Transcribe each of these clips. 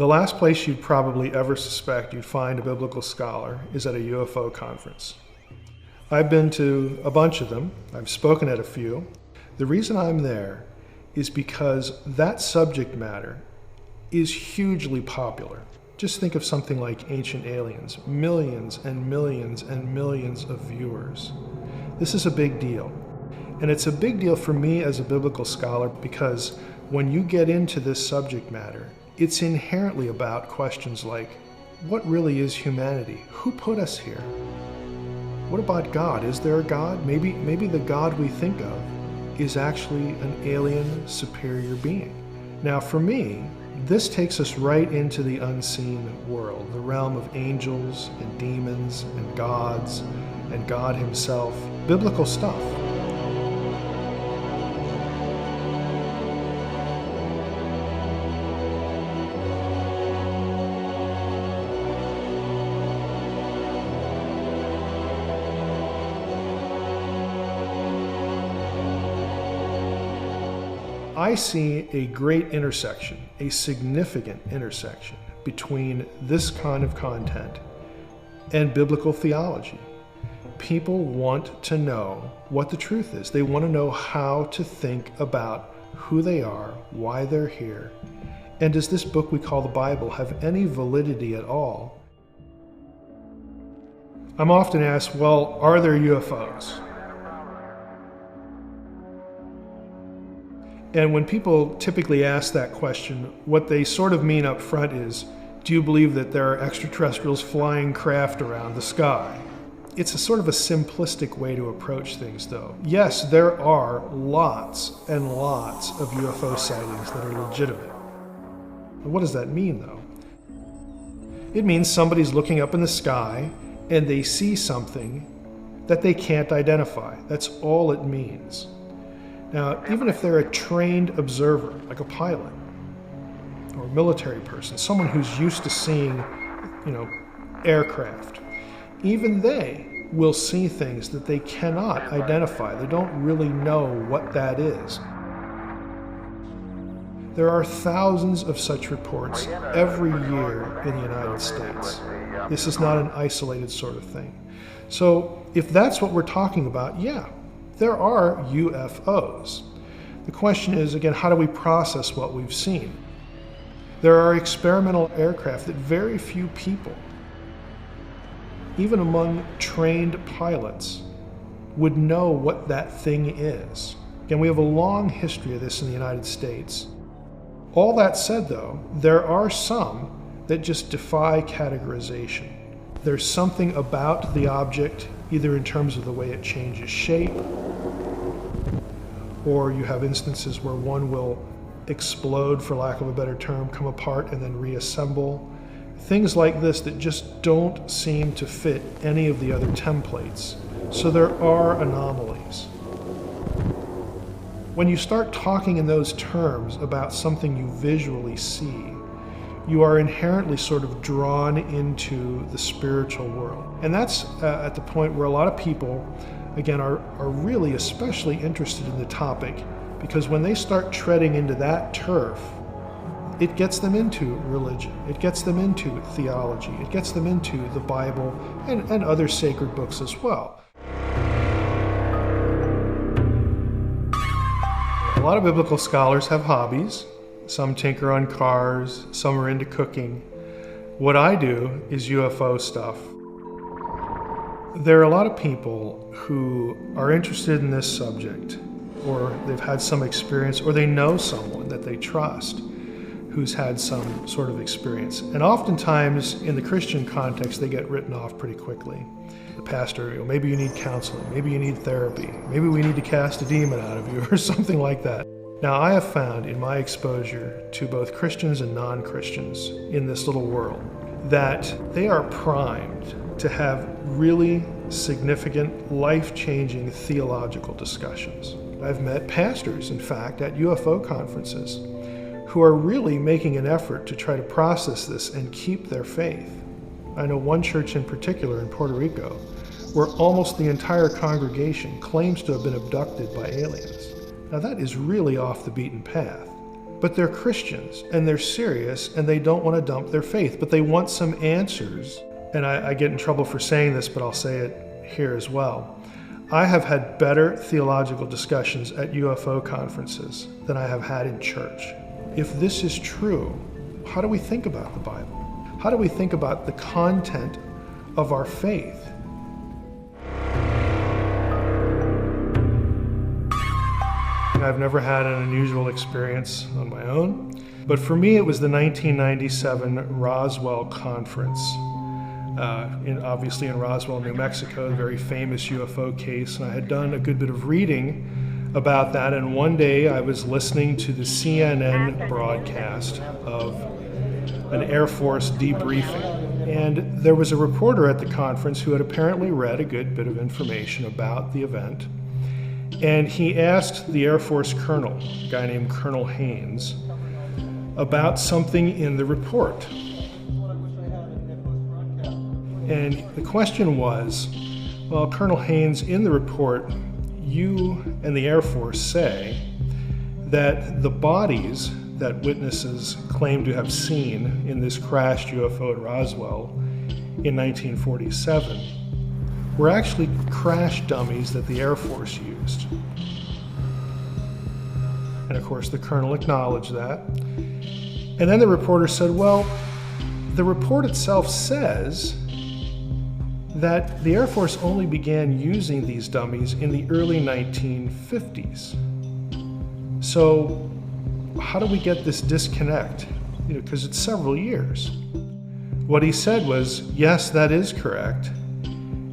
The last place you'd probably ever suspect you'd find a biblical scholar is at a UFO conference. I've been to a bunch of them. I've spoken at a few. The reason I'm there is because that subject matter is hugely popular. Just think of something like Ancient Aliens, millions and millions and millions of viewers. This is a big deal. And it's a big deal for me as a biblical scholar because when you get into this subject matter, it's inherently about questions like, what really is humanity? Who put us here? What about God? Is there a God? Maybe the God we think of is actually an alien superior being. Now for me, this takes us right into the unseen world, the realm of angels and demons and gods and God himself, biblical stuff. I see a great intersection, a significant intersection between this kind of content and biblical theology. People want to know what the truth is. They want to know how to think about who they are, why they're here, and does this book we call the Bible have any validity at all? I'm often asked, well, are there UFOs? And when people typically ask that question, what they sort of mean up front is, do you believe that there are extraterrestrials flying craft around the sky? It's a sort of a simplistic way to approach things, though. Yes, there are lots and lots of UFO sightings that are legitimate. And what does that mean, though? It means somebody's looking up in the sky and they see something that they can't identify. That's all it means. Now, even if they're a trained observer, like a pilot or a military person, someone who's used to seeing, aircraft, even they will see things that they cannot identify. They don't really know what that is. There are thousands of such reports every year in the United States. This is not an isolated sort of thing. So if that's what we're talking about, yeah, there are UFOs. The question is, again, how do we process what we've seen? There are experimental aircraft that very few people, even among trained pilots, would know what that thing is. Again, we have a long history of this in the United States. All that said, though, there are some that just defy categorization. There's something about the object, either in terms of the way it changes shape, or you have instances where one will explode, for lack of a better term, come apart and then reassemble. Things like this that just don't seem to fit any of the other templates. So there are anomalies. When you start talking in those terms about something you visually see, you are inherently sort of drawn into the spiritual world. And that's at the point where a lot of people, again, are really especially interested in the topic, because when they start treading into that turf, it gets them into religion, it gets them into theology, it gets them into the Bible and other sacred books as well. A lot of biblical scholars have hobbies. Some tinker on cars, some are into cooking. What I do is UFO stuff. There are a lot of people who are interested in this subject, or they've had some experience, or they know someone that they trust who's had some sort of experience. And oftentimes, in the Christian context, they get written off pretty quickly. The pastor, maybe you need counseling, maybe you need therapy, maybe we need to cast a demon out of you, or something like that. Now, I have found in my exposure to both Christians and non-Christians in this little world that they are primed to have really significant, life-changing theological discussions. I've met pastors, in fact, at UFO conferences who are really making an effort to try to process this and keep their faith. I know one church in particular in Puerto Rico where almost the entire congregation claims to have been abducted by aliens. Now that is really off the beaten path. But they're Christians, and they're serious, and they don't want to dump their faith, but they want some answers. And I get in trouble for saying this, but I'll say it here as well. I have had better theological discussions at UFO conferences than I have had in church. If this is true, how do we think about the Bible? How do we think about the content of our faith? I've never had an unusual experience on my own, but for me it was the 1997 Roswell Conference. Obviously in Roswell, New Mexico, a very famous UFO case, and I had done a good bit of reading about that, and one day I was listening to the CNN broadcast of an Air Force debriefing, and there was a reporter at the conference who had apparently read a good bit of information about the event, and he asked the Air Force colonel, a guy named Colonel Haynes, about something in the report. And the question was, well, Colonel Haynes, in the report, you and the Air Force say that the bodies that witnesses claim to have seen in this crashed UFO at Roswell in 1947 were actually crash dummies that the Air Force used. And of course, the colonel acknowledged that. And then the reporter said, well, the report itself says that the Air Force only began using these dummies in the early 1950s. So how do we get this disconnect? Because it's several years. What he said was, yes, that is correct.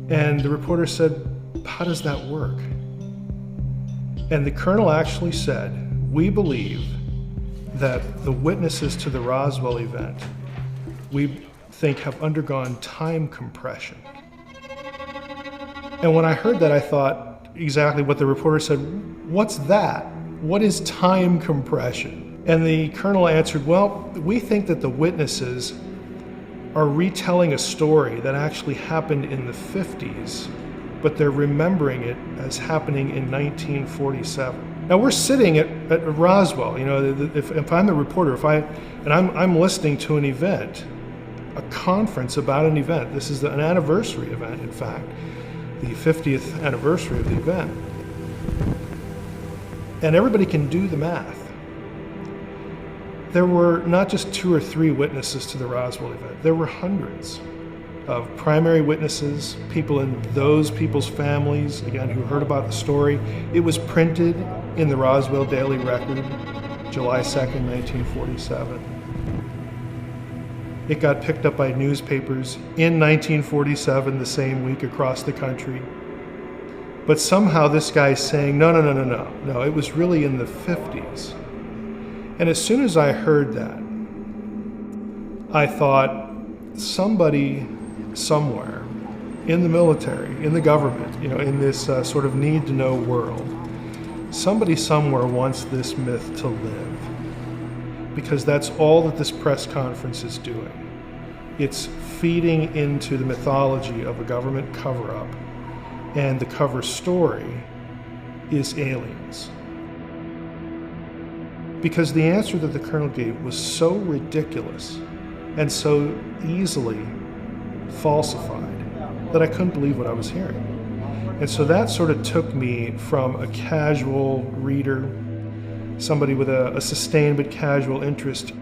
And the reporter said, how does that work? And the colonel actually said, we believe that the witnesses to the Roswell event, we think, have undergone time compression. And when I heard that, I thought exactly what the reporter said. What's that? What is time compression? And the colonel answered, well, we think that the witnesses are retelling a story that actually happened in the 50s, but they're remembering it as happening in 1947. Now we're sitting at Roswell, if I'm the reporter, I'm listening to an event, a conference about an event. This is an anniversary event, in fact, the 50th anniversary of the event. And everybody can do the math. There were not just 2 or 3 witnesses to the Roswell event. There were hundreds of primary witnesses, people in those people's families, again, who heard about the story. It was printed in the Roswell Daily Record, July 2nd, 1947. It got picked up by newspapers in 1947, the same week, across the country. But somehow this guy's saying, no, it was really in the 50s. And as soon as I heard that, I thought, somebody somewhere in the military, in the government, in this sort of need-to-know world, somebody somewhere wants this myth to live. Because that's all that this press conference is doing. It's feeding into the mythology of a government cover-up, and the cover story is aliens. Because the answer that the colonel gave was so ridiculous and so easily falsified that I couldn't believe what I was hearing. And so that sort of took me from a casual reader, somebody with a sustained but casual interest,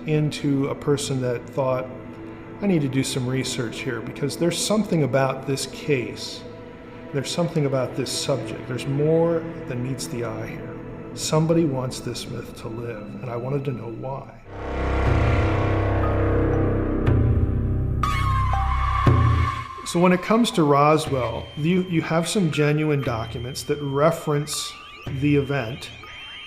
into a person that thought, I need to do some research here, because there's something about this case, there's something about this subject, there's more than meets the eye here. Somebody wants this myth to live, and I wanted to know why. So when it comes to Roswell, you have some genuine documents that reference the event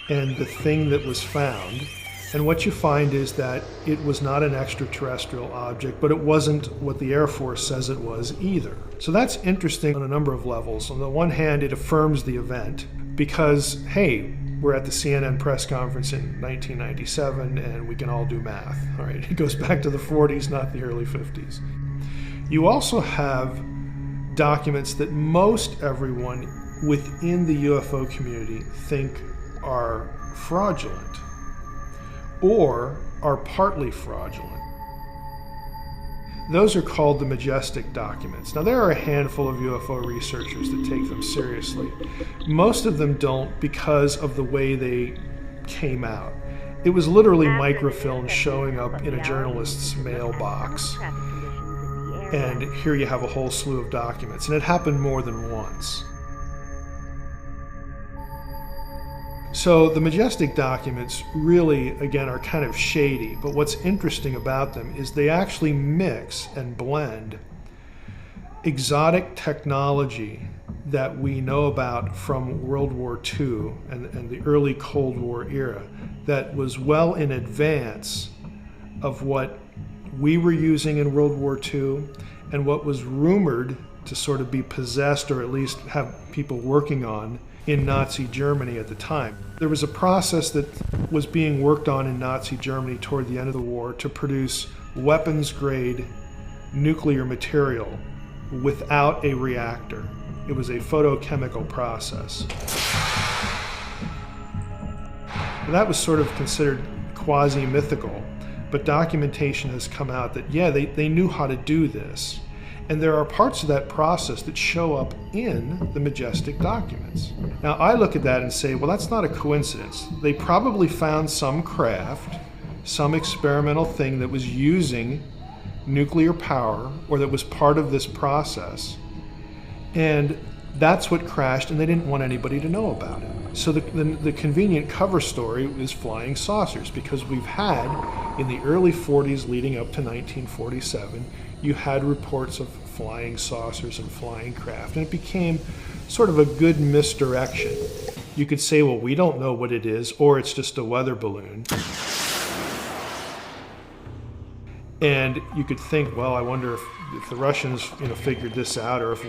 and the thing that was found. And what you find is that it was not an extraterrestrial object, but it wasn't what the Air Force says it was either. So that's interesting on a number of levels. On the one hand, it affirms the event because, hey, we're at the CNN press conference in 1997 and we can all do math, all right? It goes back to the 40s, not the early 50s. You also have documents that most everyone within the UFO community think are fraudulent. or are partly fraudulent. Those are called the Majestic documents. Now, there are a handful of UFO researchers that take them seriously. Most of them don't because of the way they came out. It was literally microfilm showing up in a journalist's mailbox. And here you have a whole slew of documents. And it happened more than once. So the Majestic documents really, again, are kind of shady, but what's interesting about them is they actually mix and blend exotic technology that we know about from World War II and the early Cold War era that was well in advance of what we were using in World War II and what was rumored to sort of be possessed or at least have people working on in Nazi Germany at the time. There was a process that was being worked on in Nazi Germany toward the end of the war to produce weapons-grade nuclear material without a reactor. It was a photochemical process. And that was sort of considered quasi-mythical, but documentation has come out that, yeah, they knew how to do this. And there are parts of that process that show up in the Majestic documents. Now, I look at that and say, well, that's not a coincidence. They probably found some craft, some experimental thing that was using nuclear power or that was part of this process. And that's what crashed, and they didn't want anybody to know about it. So the convenient cover story is flying saucers, because we've had, in the early 40s leading up to 1947, you had reports of flying saucers and flying craft, and it became sort of a good misdirection. You could say, well, we don't know what it is, or it's just a weather balloon. And you could think, well, I wonder if the Russians, figured this out, or if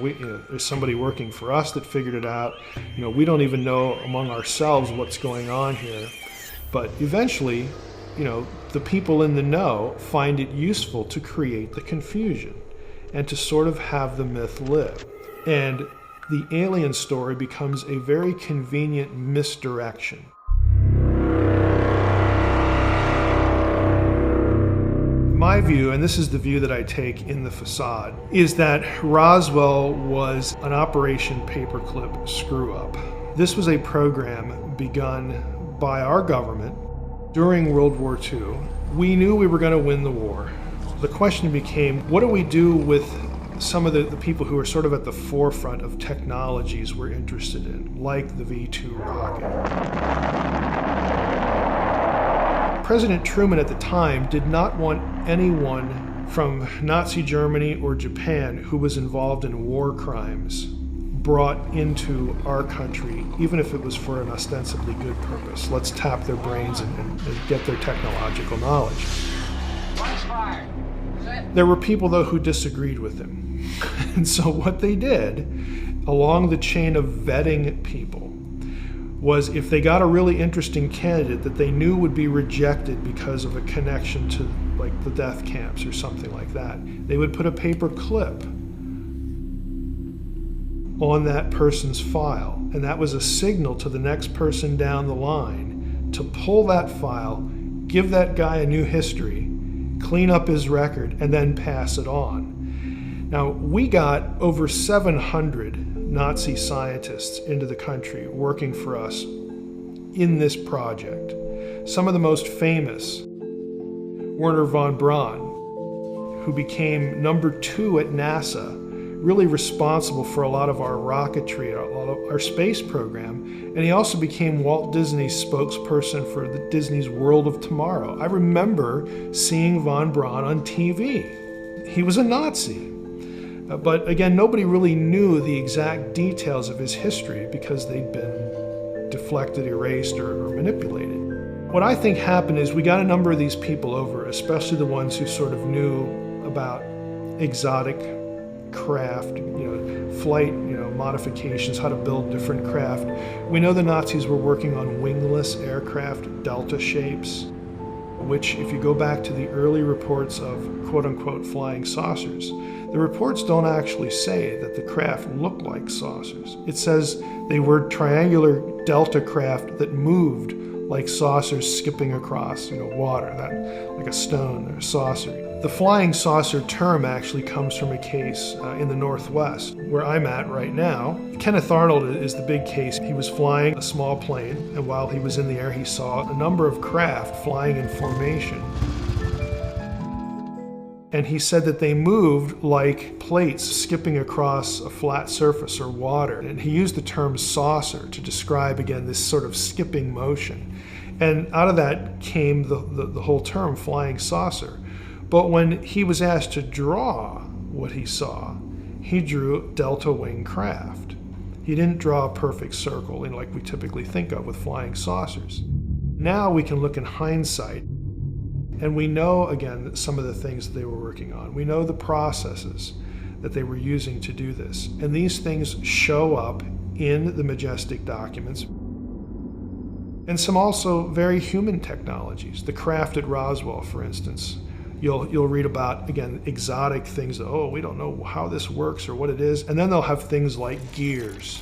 there's somebody working for us that figured it out. We don't even know among ourselves what's going on here. But eventually, the people in the know find it useful to create the confusion and to sort of have the myth live. And the alien story becomes a very convenient misdirection. My view, and this is the view that I take in the facade, is that Roswell was an Operation Paperclip screw-up. This was a program begun by our government during World War II. We knew we were going to win the war. The question became, what do we do with some of the people who are sort of at the forefront of technologies we're interested in, like the V-2 rocket? President Truman at the time did not want anyone from Nazi Germany or Japan who was involved in war crimes brought into our country, even if it was for an ostensibly good purpose. Let's tap their brains and get their technological knowledge. There were people, though, who disagreed with him. And so what they did, along the chain of vetting people, was if they got a really interesting candidate that they knew would be rejected because of a connection to like the death camps or something like that, they would put a paper clip on that person's file. And that was a signal to the next person down the line to pull that file, give that guy a new history, clean up his record, and then pass it on. Now, we got over 700 Nazi scientists into the country working for us in this project. Some of the most famous, Wernher von Braun, who became number 2 at NASA, really responsible for a lot of our rocketry, a lot of our space program, and he also became Walt Disney's spokesperson for the Disney's World of Tomorrow. I remember seeing von Braun on TV. He was a Nazi. But again, nobody really knew the exact details of his history because they'd been deflected, erased, or manipulated. What I think happened is we got a number of these people over, especially the ones who sort of knew about exotic craft, flight, modifications, how to build different craft. We know the Nazis were working on wingless aircraft, delta shapes, which, if you go back to the early reports of quote-unquote flying saucers, the reports don't actually say that the craft looked like saucers. It says they were triangular delta craft that moved like saucers skipping across, water, that like a stone or a saucer. The flying saucer term actually comes from a case in the Northwest, where I'm at right now. Kenneth Arnold is the big case. He was flying a small plane, and while he was in the air, he saw a number of craft flying in formation. And he said that they moved like plates skipping across a flat surface or water. And he used the term saucer to describe, again, this sort of skipping motion. And out of that came the whole term flying saucer. But when he was asked to draw what he saw, he drew delta wing craft. He didn't draw a perfect circle like we typically think of with flying saucers. Now we can look in hindsight, and we know, again, some of the things that they were working on. We know the processes that they were using to do this. And these things show up in the Majestic documents. And some also very human technologies. The craft at Roswell, for instance. You'll read about, again, exotic things. We don't know how this works or what it is. And then they'll have things like gears.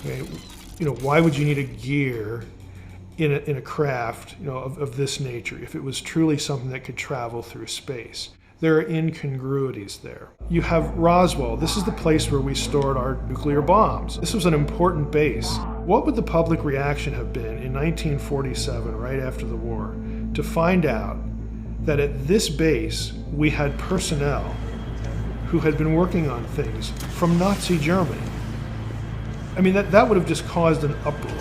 Okay? Why would you need a gear in a craft, of this nature if it was truly something that could travel through space? There are incongruities there. You have Roswell. This is the place where we stored our nuclear bombs. This was an important base. What would the public reaction have been in 1947, right after the war, to find out that at this base we had personnel who had been working on things from Nazi Germany? I mean, that would have just caused an uproar,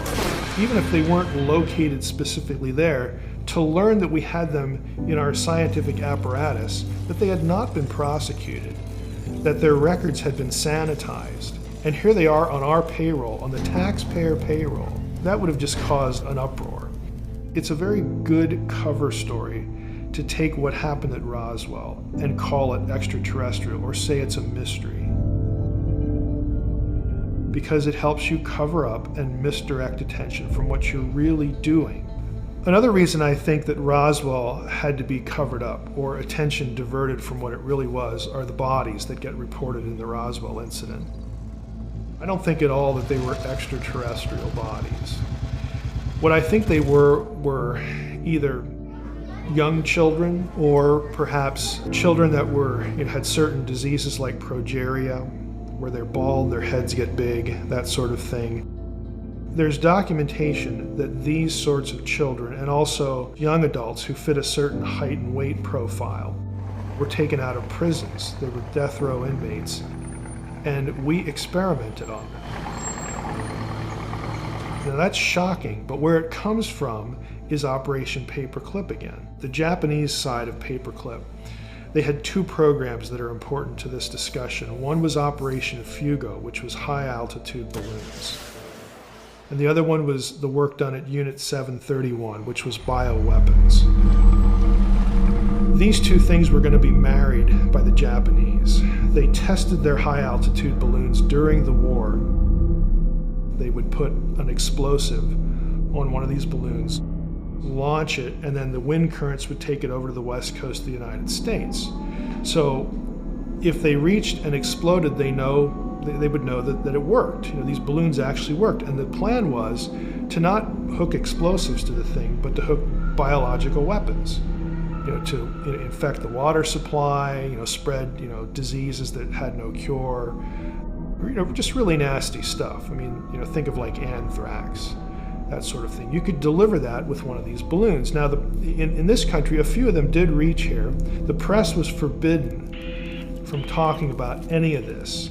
even if they weren't located specifically there, to learn that we had them in our scientific apparatus, that they had not been prosecuted, that their records had been sanitized. And here they are on our payroll, on the taxpayer payroll. That would have just caused an uproar. It's a very good cover story to take what happened at Roswell and call it extraterrestrial or say it's a mystery, because it helps you cover up and misdirect attention from what you're really doing. Another reason I think that Roswell had to be covered up or attention diverted from what it really was are the bodies that get reported in the Roswell incident. I don't think at all that they were extraterrestrial bodies. What I think they were either young children or perhaps children that had certain diseases like progeria, where they're bald, their heads get big, that sort of thing. There's documentation that these sorts of children, and also young adults who fit a certain height and weight profile, were taken out of prisons. They were death row inmates, and we experimented on them. Now that's shocking, but where it comes from is Operation Paperclip again. The Japanese side of Paperclip, they had two programs that are important to this discussion. One was Operation Fugo, which was high altitude balloons. And the other one was the work done at Unit 731, which was bioweapons. These two things were going to be married by the Japanese. They tested their high altitude balloons during the war. They would put an explosive on one of these balloons, launch it, and then the wind currents would take it over to the west coast of the United States. So if they reached and exploded, they would know that it worked. These balloons actually worked. And the plan was to not hook explosives to the thing, but to hook biological weapons, to infect the water supply, spread, diseases that had no cure, just really nasty stuff. I mean, think of like anthrax, that sort of thing. You could deliver that with one of these balloons. Now, in this country, a few of them did reach here. The press was forbidden from talking about any of this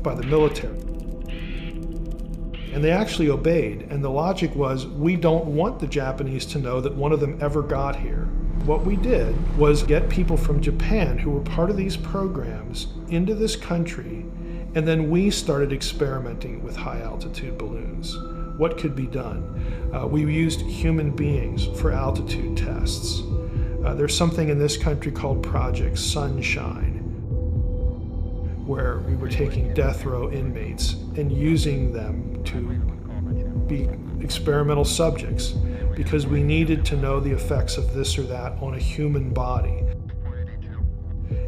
by the military. And they actually obeyed. And the logic was, we don't want the Japanese to know that one of them ever got here. What we did was get people from Japan who were part of these programs into this country, and then we started experimenting with high altitude balloons. What could be done? We used human beings for altitude tests. There's something in this country called Project Sunshine, where we were taking death row inmates and using them to be experimental subjects because we needed to know the effects of this or that on a human body.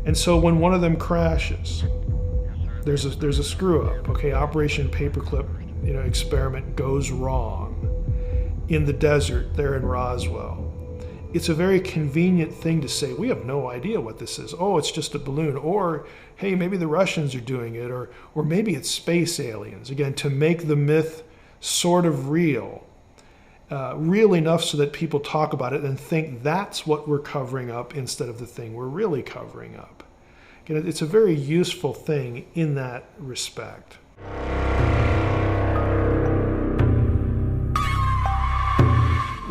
And so when one of them crashes, there's a screw up. Okay, Operation Paperclip, experiment goes wrong. in the desert there in Roswell. It's a very convenient thing to say, we have no idea what this is. Oh, it's just a balloon. Or, hey, maybe the Russians are doing it. Or maybe it's space aliens. Again, to make the myth sort of real. Real enough so that people talk about it and think that's what we're covering up instead of the thing we're really covering up. Again, it's a very useful thing in that respect.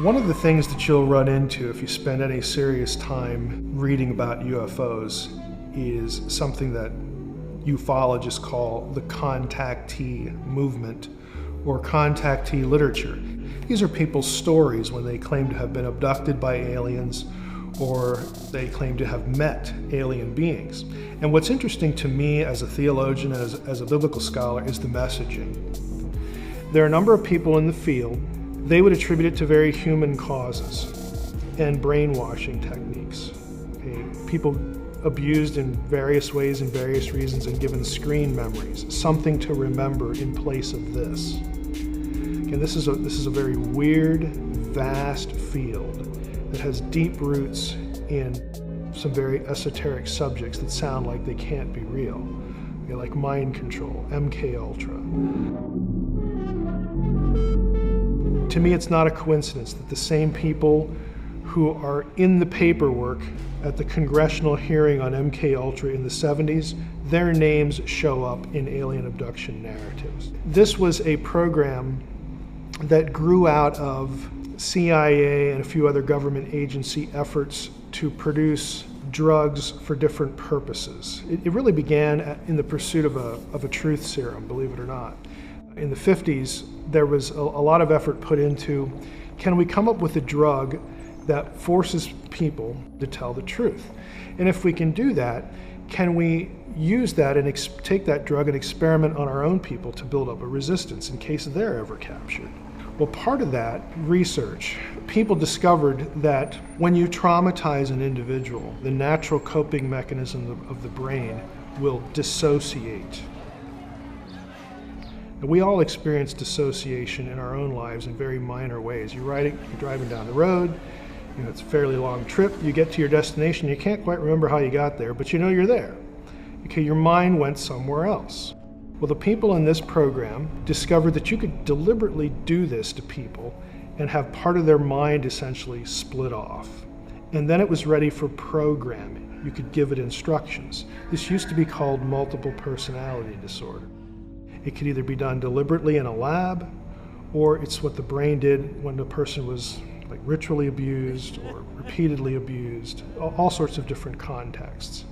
One of the things that you'll run into if you spend any serious time reading about UFOs is something that ufologists call the contactee movement or contactee literature. These are people's stories when they claim to have been abducted by aliens or they claim to have met alien beings. And what's interesting to me as a theologian, as a biblical scholar, is the messaging. There are a number of people in the field. They would attribute it to very human causes and brainwashing techniques. Okay? People abused in various ways and various reasons and given screen memories, something to remember in place of this. And this is a very weird, vast field that has deep roots in some very esoteric subjects that sound like they can't be real, okay, like mind control, MK Ultra. To me, it's not a coincidence that the same people who are in the paperwork at the congressional hearing on MK Ultra in the 70s, their names show up in alien abduction narratives. This was a program that grew out of CIA and a few other government agency efforts to produce drugs for different purposes. It really began in the pursuit of a truth serum, believe it or not. In the 50s, there was a lot of effort put into, can we come up with a drug that forces people to tell the truth? And if we can do that, can we use that and take that drug and experiment on our own people to build up a resistance in case they're ever captured? Well, part of that research, people discovered that when you traumatize an individual, the natural coping mechanism of the brain will dissociate. And we all experience dissociation in our own lives in very minor ways. You're driving down the road, it's a fairly long trip, you get to your destination, you can't quite remember how you got there, but you know you're there. Okay, your mind went somewhere else. Well, the people in this program discovered that you could deliberately do this to people and have part of their mind essentially split off. And then it was ready for programming. You could give it instructions. This used to be called multiple personality disorder. It could either be done deliberately in a lab, or it's what the brain did when the person was like ritually abused or repeatedly abused, all sorts of different contexts.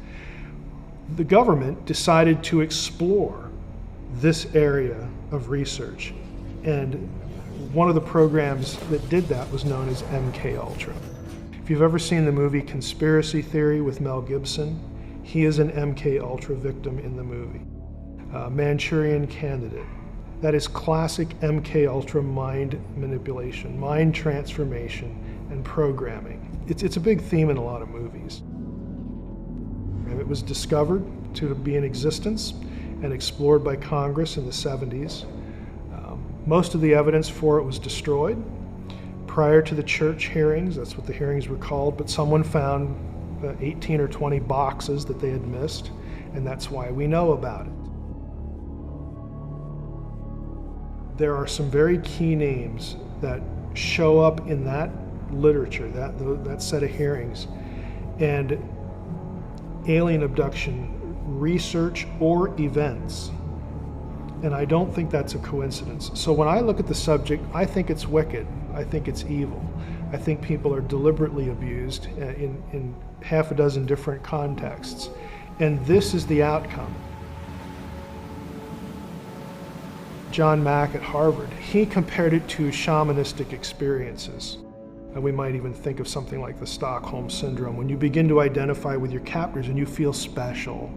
The government decided to explore this area of research, and one of the programs that did that was known as MK Ultra. If you've ever seen the movie Conspiracy Theory with Mel Gibson, he is an MK Ultra victim in the movie. Manchurian Candidate. That is classic MK Ultra mind manipulation, mind transformation, and programming. It's a big theme in a lot of movies. And it was discovered to be in existence and explored by Congress in the 70s. Most of the evidence for it was destroyed prior to the church hearings. That's what the hearings were called, but someone found 18 or 20 boxes that they had missed, and that's why we know about it. There are some very key names that show up in that literature, that set of hearings, and alien abduction research or events. And I don't think that's a coincidence. So when I look at the subject, I think it's wicked. I think it's evil. I think people are deliberately abused in half a dozen different contexts. And this is the outcome. John Mack at Harvard, he compared it to shamanistic experiences. And we might even think of something like the Stockholm Syndrome, when you begin to identify with your captors and you feel special.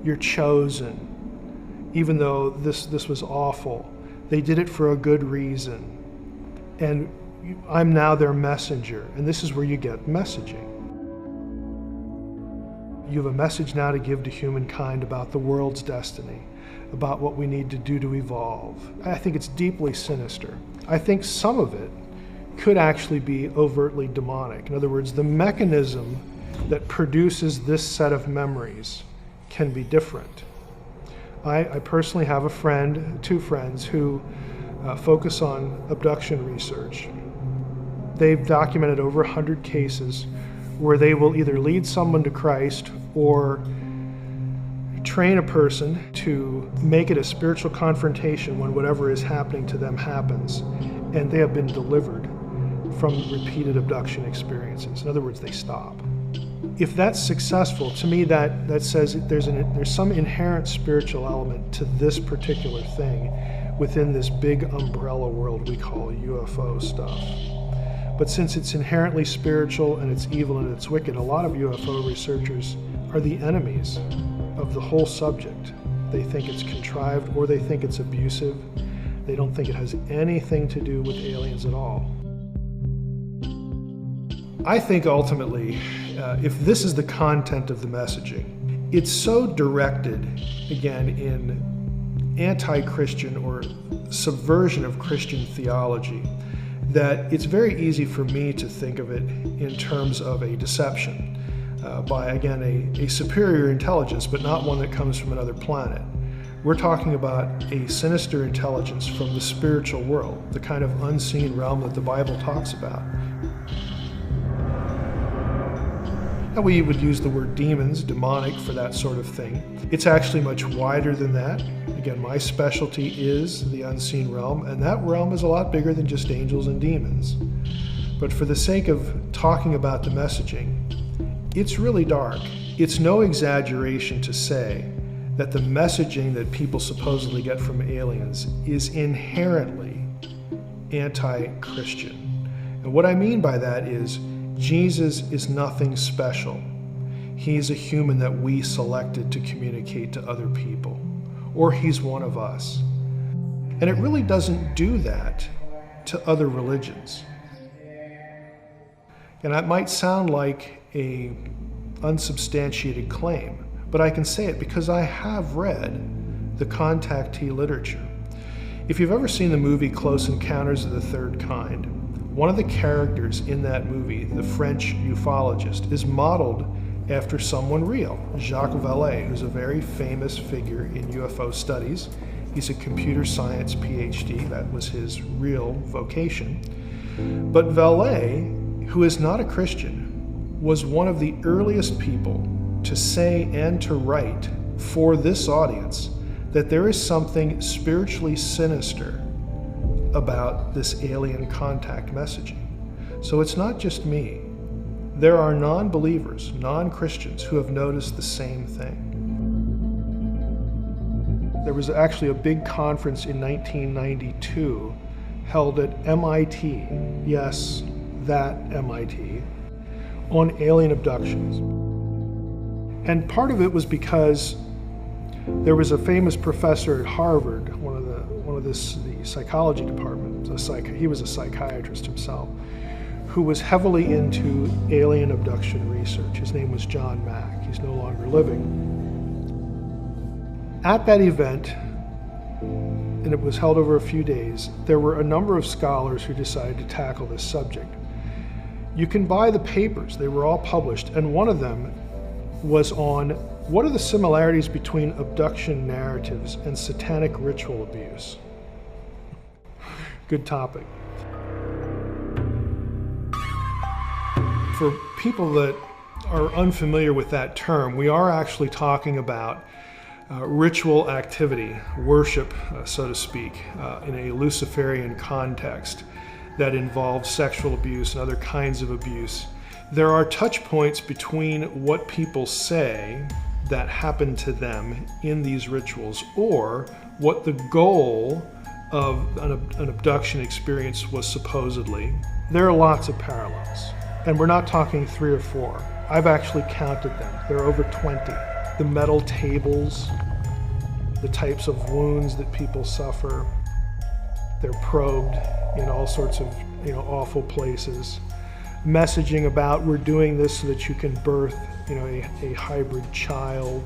You're chosen, even though this was awful. They did it for a good reason. And I'm now their messenger. And this is where you get messaging. You have a message now to give to humankind about the world's destiny, about what we need to do to evolve. I think it's deeply sinister. I think some of it could actually be overtly demonic. In other words, the mechanism that produces this set of memories can be different. I personally have a friend, two friends, who focus on abduction research. They've documented over 100 cases where they will either lead someone to Christ or train a person to make it a spiritual confrontation when whatever is happening to them happens, and they have been delivered from repeated abduction experiences. In other words, they stop. If that's successful, to me that says there's some inherent spiritual element to this particular thing within this big umbrella world we call UFO stuff. But since it's inherently spiritual and it's evil and it's wicked, a lot of UFO researchers are the enemies of the whole subject. They think it's contrived, or they think it's abusive. They don't think it has anything to do with aliens at all. I think ultimately, if this is the content of the messaging, it's so directed, again, in anti-Christian or subversion of Christian theology, that it's very easy for me to think of it in terms of a deception by, again, a superior intelligence, but not one that comes from another planet. We're talking about a sinister intelligence from the spiritual world, the kind of unseen realm that the Bible talks about. Now, we would use the word demons, demonic, for that sort of thing. It's actually much wider than that. Again, my specialty is the unseen realm, and that realm is a lot bigger than just angels and demons. But for the sake of talking about the messaging, it's really dark. It's no exaggeration to say that the messaging that people supposedly get from aliens is inherently anti-Christian. And what I mean by that is Jesus is nothing special. He's a human that we selected to communicate to other people, or he's one of us. And it really doesn't do that to other religions. And that might sound like a unsubstantiated claim, but I can say it because I have read the contactee literature. If you've ever seen the movie Close Encounters of the Third Kind, one of the characters in that movie, the French ufologist, is modeled after someone real, Jacques Vallée, who's a very famous figure in UFO studies. He's a computer science PhD. That was his real vocation. But Vallée, who is not a Christian, was one of the earliest people to say and to write for this audience that there is something spiritually sinister about this alien contact messaging. So it's not just me. There are non-believers, non-Christians who have noticed the same thing. There was actually a big conference in 1992 held at MIT, yes, that MIT, on alien abductions. And part of it was because there was a famous professor at Harvard, the psychology department, he was a psychiatrist himself, who was heavily into alien abduction research. His name was John Mack. He's no longer living. At that event, and it was held over a few days, there were a number of scholars who decided to tackle this subject. You can buy the papers, they were all published, and one of them was on what are the similarities between abduction narratives and satanic ritual abuse. Good topic. For people that are unfamiliar with that term, we are actually talking about ritual activity, worship, so to speak, in a Luciferian context that involves sexual abuse and other kinds of abuse. There are touch points between what people say that happened to them in these rituals or what the goal of an abduction experience was supposedly. There are lots of parallels. And we're not talking 3 or 4. I've actually counted them. There are over 20. The metal tables, the types of wounds that people suffer. They're probed in all sorts of awful places. Messaging about we're doing this so that you can birth a hybrid child.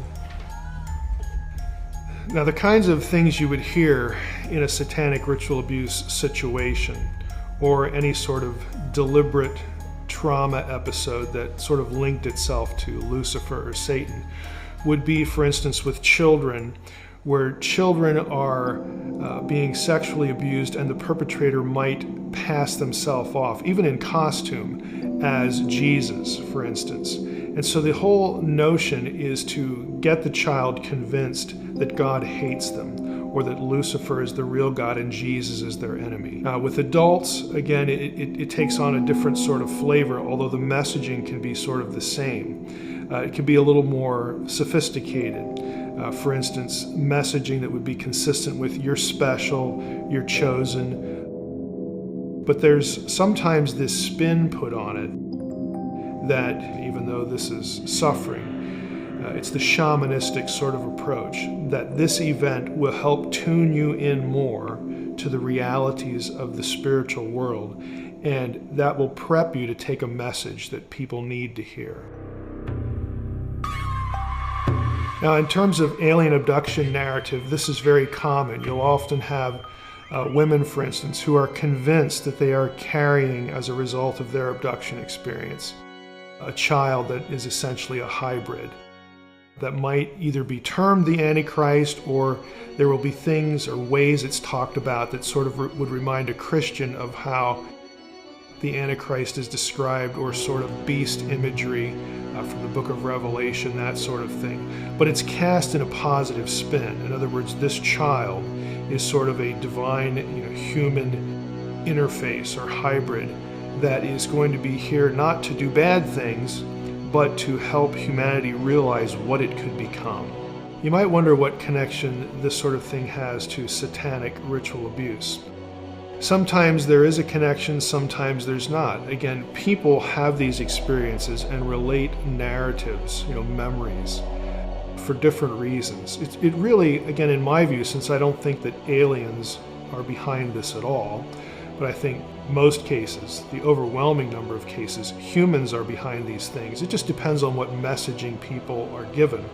Now, the kinds of things you would hear in a satanic ritual abuse situation or any sort of deliberate trauma episode that sort of linked itself to Lucifer or Satan would be, for instance, with children, where children are being sexually abused and the perpetrator might pass themselves off, even in costume, as Jesus, for instance. And so the whole notion is to get the child convinced that God hates them, or that Lucifer is the real God and Jesus is their enemy. With adults, again, it takes on a different sort of flavor, although the messaging can be sort of the same. It can be a little more sophisticated. For instance, messaging that would be consistent with you're special, you're chosen. But there's sometimes this spin put on it that even though this is suffering, it's the shamanistic sort of approach, that this event will help tune you in more to the realities of the spiritual world, and that will prep you to take a message that people need to hear. Now, in terms of alien abduction narrative, this is very common. You'll often have women, for instance, who are convinced that they are carrying, as a result of their abduction experience, a child that is essentially a hybrid that might either be termed the Antichrist, or there will be things or ways it's talked about that sort of would remind a Christian of how the Antichrist is described, or sort of beast imagery from the book of Revelation, that sort of thing. But it's cast in a positive spin. In other words, this child is sort of a divine, human interface or hybrid that is going to be here not to do bad things, but to help humanity realize what it could become. You might wonder what connection this sort of thing has to satanic ritual abuse. Sometimes there is a connection, sometimes there's not. Again, people have these experiences and relate narratives, memories, for different reasons. It really, again, in my view, since I don't think that aliens are behind this at all, but I think most cases, the overwhelming number of cases, humans are behind these things. It just depends on what messaging people are given.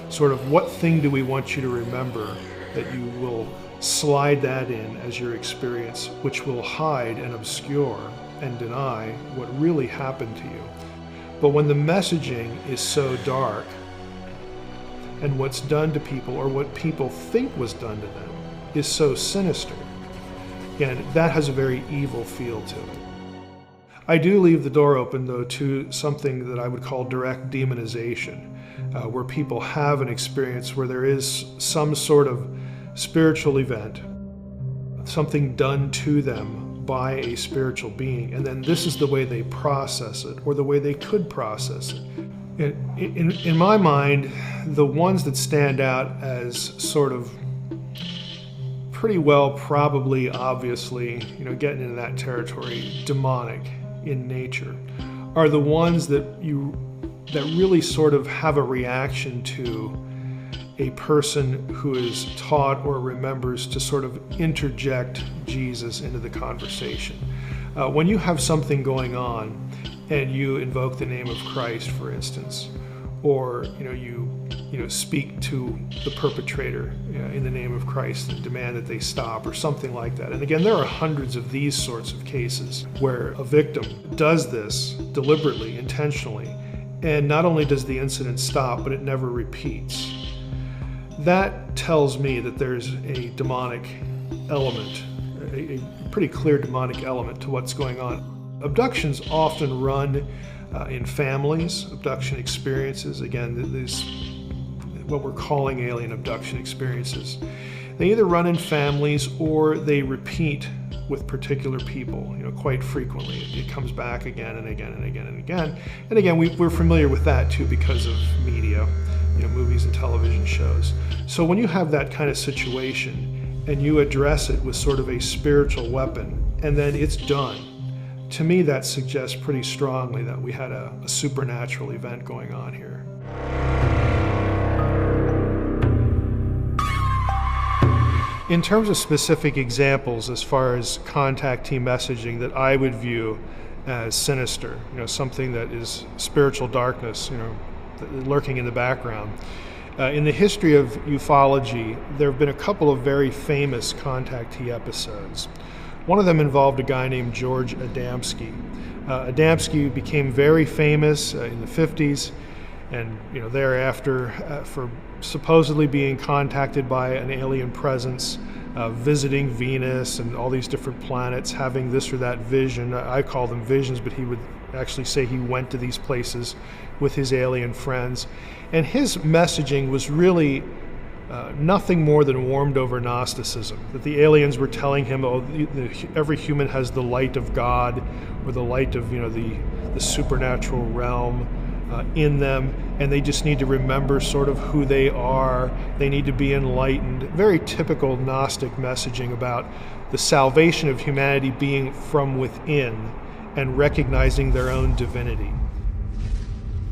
Sort of what thing do we want you to remember that you will slide that in as your experience, which will hide and obscure and deny what really happened to you. But when the messaging is so dark, and what's done to people, or what people think was done to them, is so sinister, again, that has a very evil feel to it. I do leave the door open, though, to something that I would call direct demonization, where people have an experience where there is some sort of spiritual event, something done to them by a spiritual being, and then this is the way they process it, or the way they could process it. In my mind, the ones that stand out as sort of pretty well, probably, obviously, getting into that territory, demonic in nature, are the ones that really sort of have a reaction to a person who is taught or remembers to sort of interject Jesus into the conversation. When you have something going on and you invoke the name of Christ, for instance, or you speak to the perpetrator in the name of Christ and demand that they stop, or something like that. And again, there are hundreds of these sorts of cases where a victim does this deliberately, intentionally, and not only does the incident stop, but it never repeats. That tells me that there's a demonic element, a pretty clear demonic element to what's going on. Abductions often run in families, abduction experiences. Again, these what we're calling alien abduction experiences. They either run in families or they repeat with particular people, quite frequently. It comes back again and again and again and again. And again, we're familiar with that too because of media, movies and television shows. So when you have that kind of situation and you address it with sort of a spiritual weapon, and then it's done, to me that suggests pretty strongly that we had a supernatural event going on here. In terms of specific examples as far as contactee messaging that I would view as sinister, something that is spiritual darkness, lurking in the background. In the history of ufology, there have been a couple of very famous contactee episodes. One of them involved a guy named George Adamski. Adamski became very famous in the 50s and thereafter for supposedly being contacted by an alien presence, visiting Venus and all these different planets, having this or that vision. I call them visions, but he would actually say he went to these places with his alien friends. And his messaging was really nothing more than warmed over Gnosticism, that the aliens were telling him, every human has the light of God, or the light of the supernatural realm in them, and they just need to remember sort of who they are. They need to be enlightened. Very typical Gnostic messaging about the salvation of humanity being from within and recognizing their own divinity.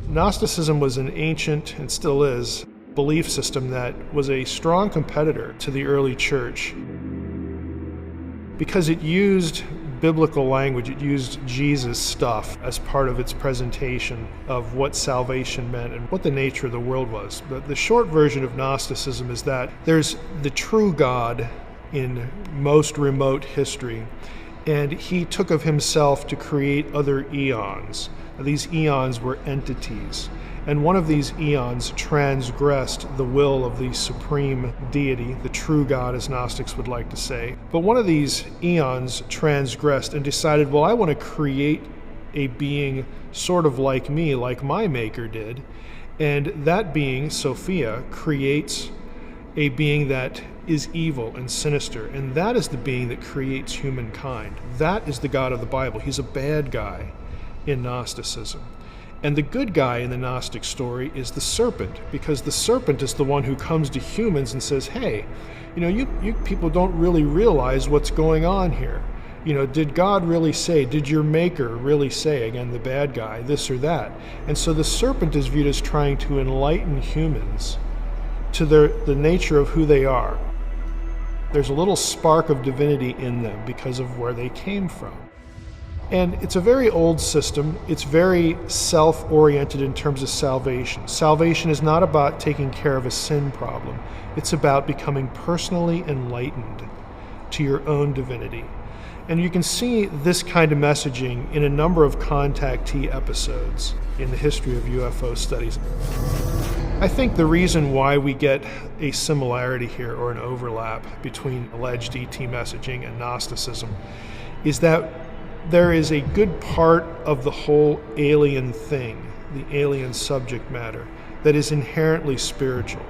Gnosticism was an ancient, and still is, belief system that was a strong competitor to the early church because it used biblical language, it used Jesus stuff as part of its presentation of what salvation meant and what the nature of the world was. But the short version of Gnosticism is that there's the true God in most remote history, and he took of himself to create other eons. These eons were entities, and one of these eons transgressed the will of the supreme deity, the true God, as Gnostics would like to say. But one of these eons transgressed and decided, well, I want to create a being sort of like me, like my maker did. And that being, Sophia, creates a being that is evil and sinister, and that is the being that creates humankind. That is the God of the Bible. He's a bad guy in Gnosticism. And the good guy in the Gnostic story is the serpent, because the serpent is the one who comes to humans and says, hey, you people don't really realize what's going on here. Did God really say, did your maker really say, again, the bad guy, this or that? And so the serpent is viewed as trying to enlighten humans to the nature of who they are. There's a little spark of divinity in them because of where they came from. And it's a very old system. It's very self-oriented in terms of salvation. Salvation is not about taking care of a sin problem. It's about becoming personally enlightened to your own divinity. And you can see this kind of messaging in a number of contactee episodes in the history of UFO studies. I think the reason why we get a similarity here, or an overlap, between alleged ET messaging and Gnosticism is that there is a good part of the whole alien thing, the alien subject matter, that is inherently spiritual.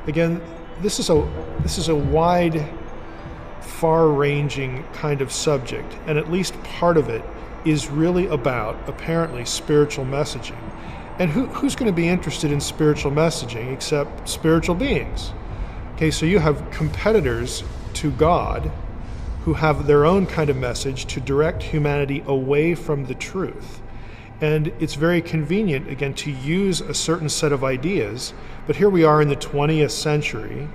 Again, this is a wide, far-ranging kind of subject, and at least part of it is really about, apparently, spiritual messaging. And who's going to be interested in spiritual messaging except spiritual beings? Okay, so you have competitors to God who have their own kind of message to direct humanity away from the truth. And it's very convenient, again, to use a certain set of ideas, but here we are in the 20th century,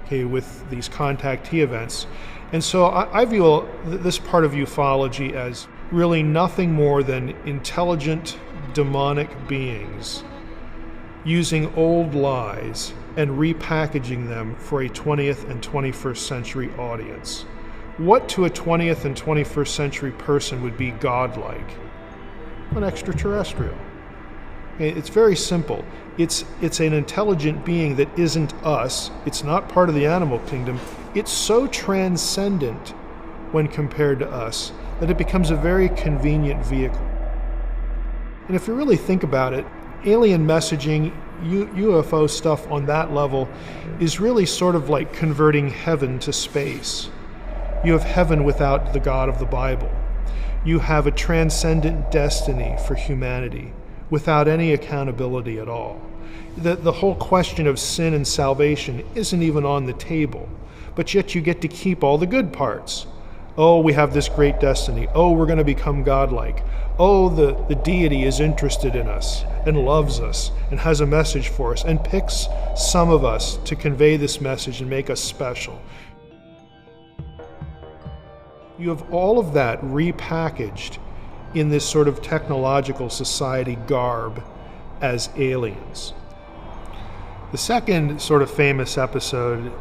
okay, with these contactee events. And so I view this part of ufology as really nothing more than intelligent, demonic beings using old lies and repackaging them for a 20th and 21st century audience. What to a 20th and 21st century person would be godlike? An extraterrestrial. It's very simple. It's an intelligent being that isn't us. It's not part of the animal kingdom. It's so transcendent when compared to us that it becomes a very convenient vehicle. And if you really think about it, alien messaging, UFO stuff on that level is really sort of like converting heaven to space. You have heaven without the God of the Bible. You have a transcendent destiny for humanity without any accountability at all. The whole question of sin and salvation isn't even on the table, but yet you get to keep all the good parts. Oh, we have this great destiny. Oh, we're going to become godlike. Oh, the deity is interested in us and loves us and has a message for us and picks some of us to convey this message and make us special. You have all of that repackaged in this sort of technological society garb as aliens. The second sort of famous episode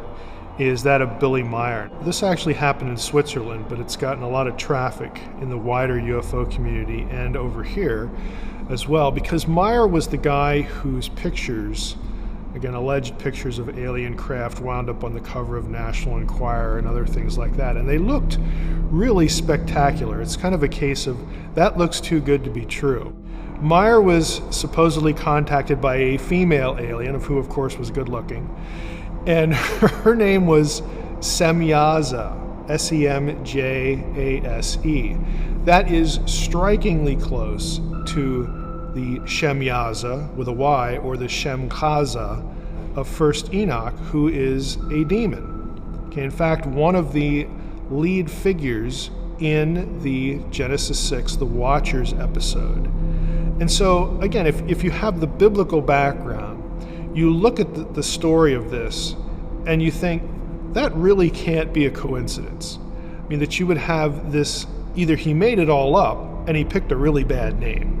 is that of Billy Meier. This actually happened in Switzerland, but it's gotten a lot of traffic in the wider UFO community and over here as well, because Meier was the guy whose pictures, again, alleged pictures of alien craft, wound up on the cover of National Enquirer and other things like that. And they looked really spectacular. It's kind of a case of that looks too good to be true. Meier was supposedly contacted by a female alien, who of course was good looking, and her name was Semjaze, Semjase. That is strikingly close to the Shemyaza with a Y, or the Shemkaza of First Enoch, who is a demon. Okay, in fact, one of the lead figures in the Genesis 6, the Watchers episode. And so, again, if you have the biblical background, you look at the story of this and you think, that really can't be a coincidence. I mean, that you would have this, either he made it all up and he picked a really bad name.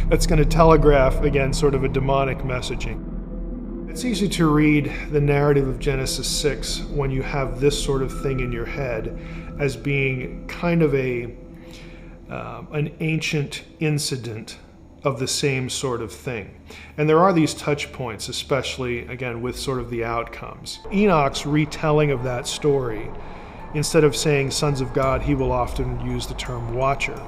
That's going to telegraph, again, sort of a demonic messaging. It's easy to read the narrative of Genesis 6 when you have this sort of thing in your head as being kind of an ancient incident of the same sort of thing. And there are these touch points, especially, again, with sort of the outcomes. Enoch's retelling of that story, instead of saying sons of God, he will often use the term watcher.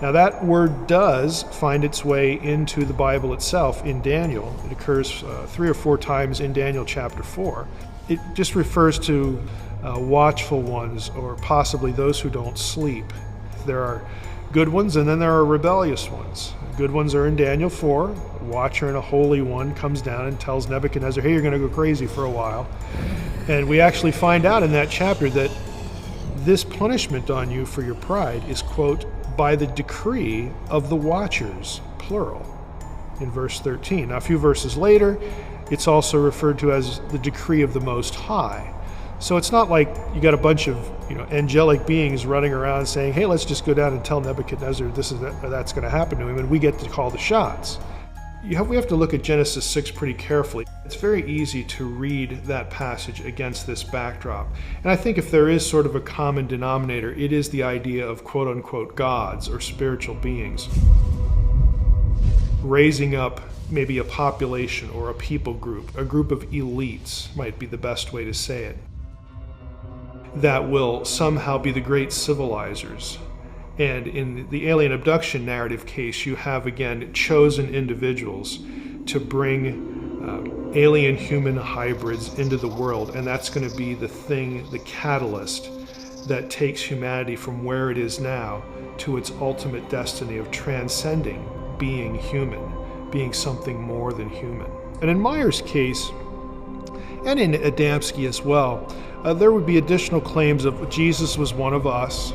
Now that word does find its way into the Bible itself in Daniel. It occurs 3 or 4 times in Daniel chapter 4. It just refers to watchful ones, or possibly those who don't sleep. There are good ones and then there are rebellious ones. Good ones are in Daniel 4. A watcher and a holy one comes down and tells Nebuchadnezzar, hey, you're going to go crazy for a while. And we actually find out in that chapter that this punishment on you for your pride is, quote, by the decree of the watchers, plural, in verse 13. Now, a few verses later, it's also referred to as the decree of the Most High. So it's not like you got a bunch of angelic beings running around saying, hey, let's just go down and tell Nebuchadnezzar that's going to happen to him, and we get to call the shots. We have to look at Genesis 6 pretty carefully. It's very easy to read that passage against this backdrop. And I think if there is sort of a common denominator, it is the idea of quote-unquote gods or spiritual beings raising up maybe a population or a people group, a group of elites might be the best way to say it, that will somehow be the great civilizers. And in the alien abduction narrative case, you have, again, chosen individuals to bring alien human hybrids into the world. And that's going to be the thing, the catalyst that takes humanity from where it is now to its ultimate destiny of transcending being human, being something more than human. And in Meier's case, and in Adamski as well, there would be additional claims of Jesus was one of us.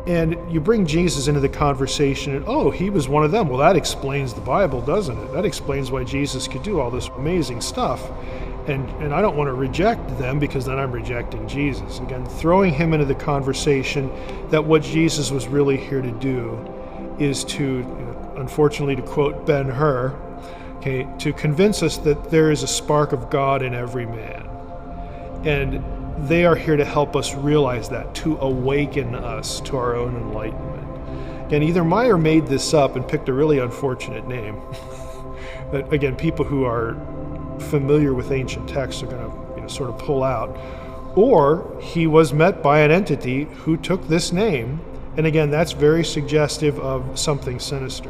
And you bring Jesus into the conversation and, oh, he was one of them. Well, that explains the Bible, doesn't it? That explains why Jesus could do all this amazing stuff. And I don't want to reject them because then I'm rejecting Jesus. Again, throwing him into the conversation that what Jesus was really here to do is to, unfortunately to quote Ben-Hur, okay, to convince us that there is a spark of God in every man. And they are here to help us realize that, to awaken us to our own enlightenment. Again, either Meier made this up and picked a really unfortunate name that, again, people who are familiar with ancient texts are going to sort of pull out, or he was met by an entity who took this name, and again, that's very suggestive of something sinister.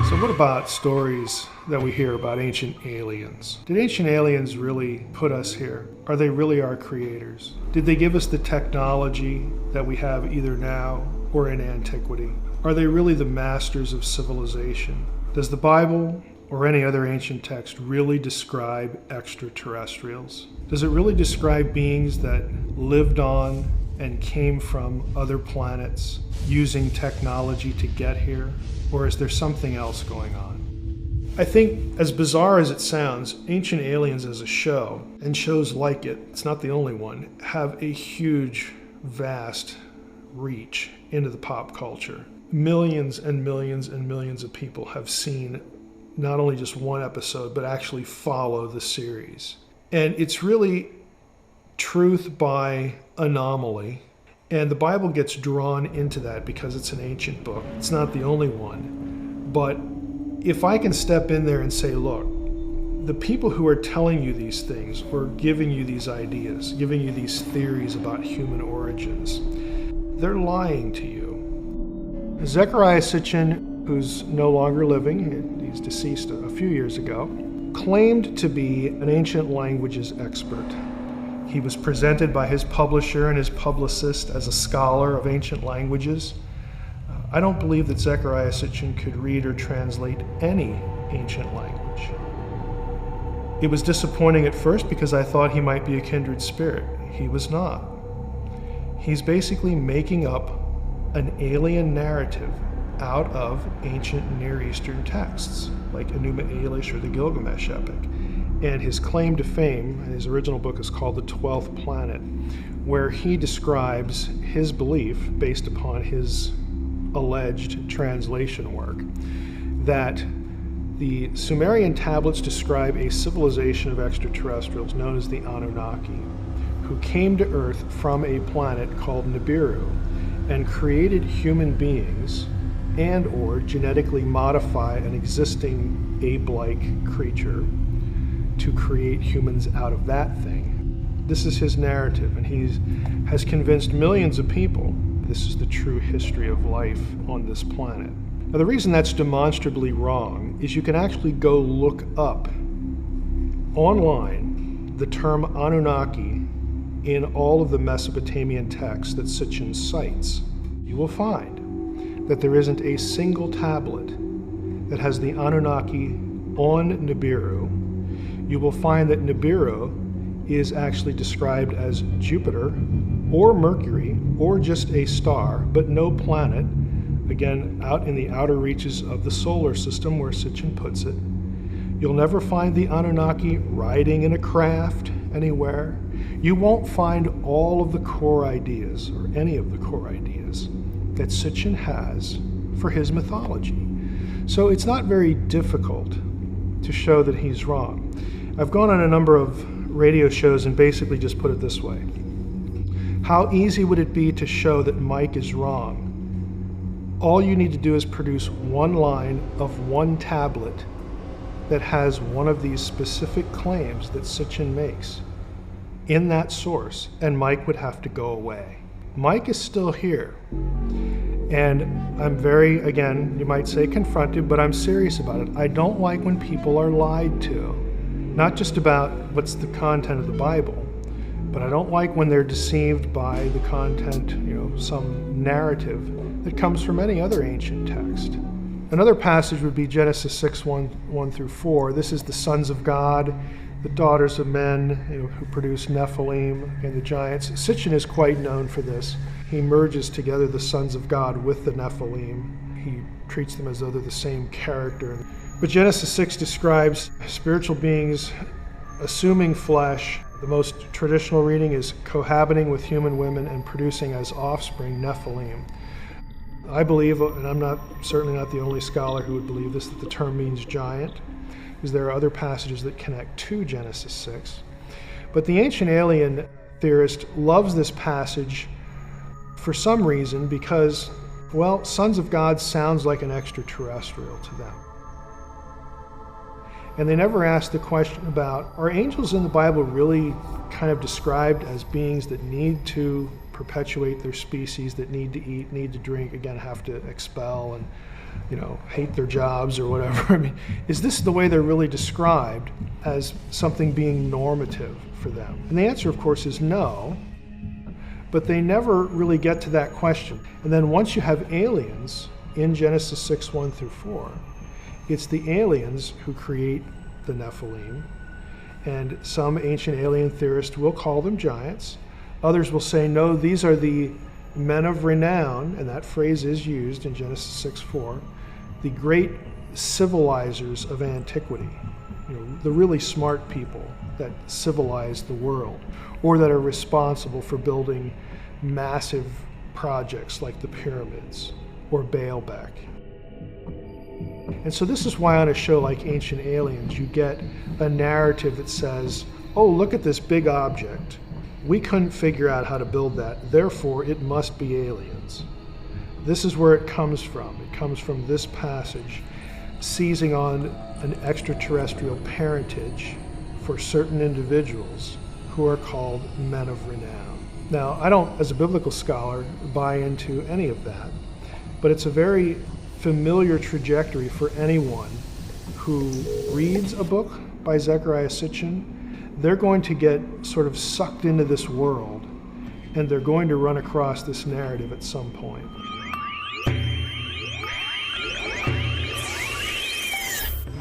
So what about stories that we hear about ancient aliens? Did ancient aliens really put us here? Are they really our creators? Did they give us the technology that we have either now or in antiquity? Are they really the masters of civilization? Does the Bible or any other ancient text really describe extraterrestrials? Does it really describe beings that lived on and came from other planets using technology to get here? Or is there something else going on? I think, as bizarre as it sounds, Ancient Aliens as a show, and shows like it, it's not the only one, have a huge, vast reach into the pop culture. Millions and millions and millions of people have seen not only just one episode, but actually follow the series. And it's really truth by anomaly. And the Bible gets drawn into that because it's an ancient book. It's not the only one. But if I can step in there and say, look, the people who are telling you these things or giving you these ideas, giving you these theories about human origins, they're lying to you. Zecharia Sitchin, who's no longer living, he's deceased a few years ago, claimed to be an ancient languages expert. He was presented by his publisher and his publicist as a scholar of ancient languages. I don't believe that Zecharia Sitchin could read or translate any ancient language. It was disappointing at first because I thought he might be a kindred spirit. He was not. He's basically making up an alien narrative out of ancient Near Eastern texts, like Enuma Elish or the Gilgamesh epic. And his claim to fame, his original book is called The 12th Planet, where he describes his belief, based upon his alleged translation work, that the Sumerian tablets describe a civilization of extraterrestrials known as the Anunnaki, who came to Earth from a planet called Nibiru and created human beings and or genetically modify an existing ape-like creature to create humans out of that thing. This is his narrative, and he has convinced millions of people this is the true history of life on this planet. Now, the reason that's demonstrably wrong is you can actually go look up online the term Anunnaki in all of the Mesopotamian texts that Sitchin cites. You will find that there isn't a single tablet that has the Anunnaki on Nibiru. You will find that Nibiru is actually described as Jupiter or Mercury or just a star, but no planet, again, out in the outer reaches of the solar system where Sitchin puts it. You'll never find the Anunnaki riding in a craft anywhere. You won't find all of the core ideas, or any of the core ideas, that Sitchin has for his mythology. So it's not very difficult to show that he's wrong. I've gone on a number of radio shows and basically just put it this way. How easy would it be to show that Mike is wrong? All you need to do is produce one line of one tablet that has one of these specific claims that Sitchin makes in that source, and Mike would have to go away. Mike is still here. And I'm very, again, you might say confronted, but I'm serious about it. I don't like when people are lied to. Not just about what's the content of the Bible, but I don't like when they're deceived by the content, some narrative that comes from any other ancient text. Another passage would be Genesis 6:1 through 4. This is the sons of God, the daughters of men, who produce Nephilim and the giants. Sitchin is quite known for this. He merges together the sons of God with the Nephilim. He treats them as though they're the same character. But Genesis 6 describes spiritual beings assuming flesh. The most traditional reading is cohabiting with human women and producing as offspring Nephilim. I believe, and I'm certainly not the only scholar who would believe this, that the term means giant, because there are other passages that connect to Genesis 6. But the ancient alien theorist loves this passage for some reason because, well, sons of God sounds like an extraterrestrial to them. And they never ask the question about, are angels in the Bible really kind of described as beings that need to perpetuate their species, that need to eat, need to drink, again, have to expel and, hate their jobs or whatever? I mean, is this the way they're really described as something being normative for them? And the answer, of course, is no, but they never really get to that question. And then once you have aliens in Genesis 6:1 through 4, it's the aliens who create the Nephilim, and some ancient alien theorists will call them giants. Others will say, no, these are the men of renown, and that phrase is used in Genesis 6:4, the great civilizers of antiquity, the really smart people that civilized the world, or that are responsible for building massive projects like the pyramids or Baalbek. And so this is why on a show like Ancient Aliens, you get a narrative that says, oh, look at this big object. We couldn't figure out how to build that, therefore it must be aliens. This is where it comes from. It comes from this passage, seizing on an extraterrestrial parentage for certain individuals who are called men of renown. Now, I don't, as a biblical scholar, buy into any of that, but it's a very familiar trajectory for anyone who reads a book by Zecharia Sitchin. They're going to get sort of sucked into this world, and they're going to run across this narrative at some point.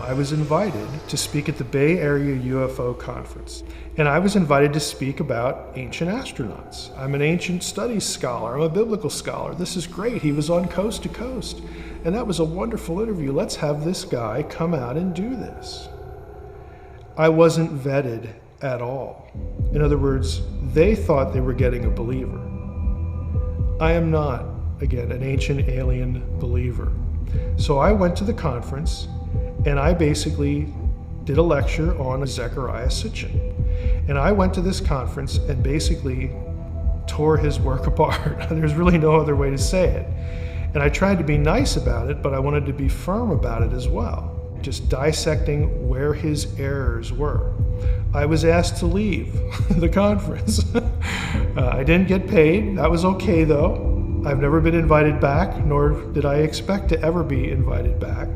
I was invited to speak at the Bay Area UFO Conference, and I was invited to speak about ancient astronauts. I'm an ancient studies scholar, I'm a biblical scholar. This is great. He was on Coast to Coast, and that was a wonderful interview. Let's have this guy come out and do this. I wasn't vetted at all. In other words, they thought they were getting a believer. I am not, again, an ancient alien believer. So I went to the conference, and I basically did a lecture on Zecharia Sitchin. And I went to this conference and basically tore his work apart. There's really no other way to say it. And I tried to be nice about it, but I wanted to be firm about it as well, just dissecting where his errors were. I was asked to leave the conference. I didn't get paid. That was okay, though. I've never been invited back, nor did I expect to ever be invited back.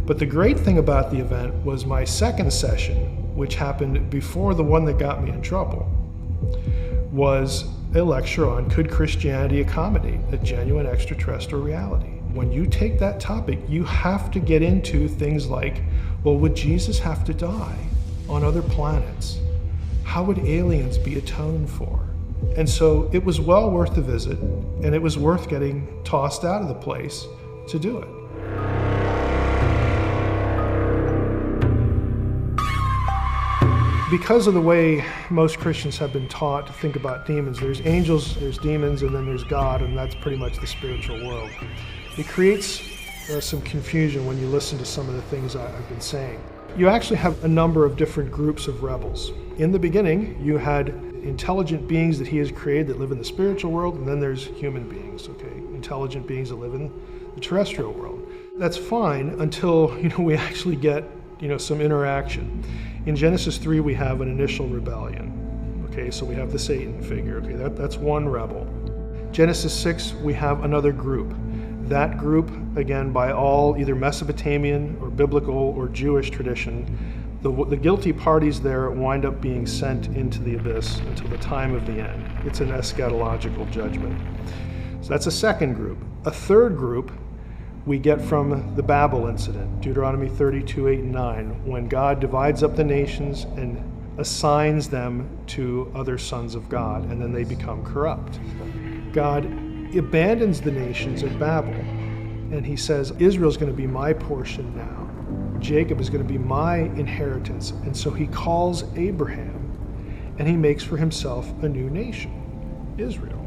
But the great thing about the event was my second session, which happened before the one that got me in trouble, was a lecture on could Christianity accommodate a genuine extraterrestrial reality? When you take that topic, you have to get into things like, well, would Jesus have to die on other planets? How would aliens be atoned for? And so it was well worth the visit, and it was worth getting tossed out of the place to do it. Because of the way most Christians have been taught to think about demons, there's angels, there's demons, and then there's God, and that's pretty much the spiritual world. It creates some confusion when you listen to some of the things I've been saying. You actually have a number of different groups of rebels. In the beginning, you had intelligent beings that he has created that live in the spiritual world, and then there's human beings, okay? Intelligent beings that live in the terrestrial world. That's fine until, we actually get, some interaction. In Genesis 3, we have an initial rebellion. Okay, so we have the Satan figure. Okay, that's one rebel. Genesis 6, we have another group. That group, again, by all either Mesopotamian or biblical or Jewish tradition, the guilty parties there wind up being sent into the abyss until the time of the end. It's an eschatological judgment. So that's a second group. A third group we get from the Babel incident, Deuteronomy 32, 8, and 9, when God divides up the nations and assigns them to other sons of God, and then they become corrupt. God abandons the nations at Babel, and he says, Israel's going to be my portion now. Jacob is going to be my inheritance. And so he calls Abraham, and he makes for himself a new nation, Israel.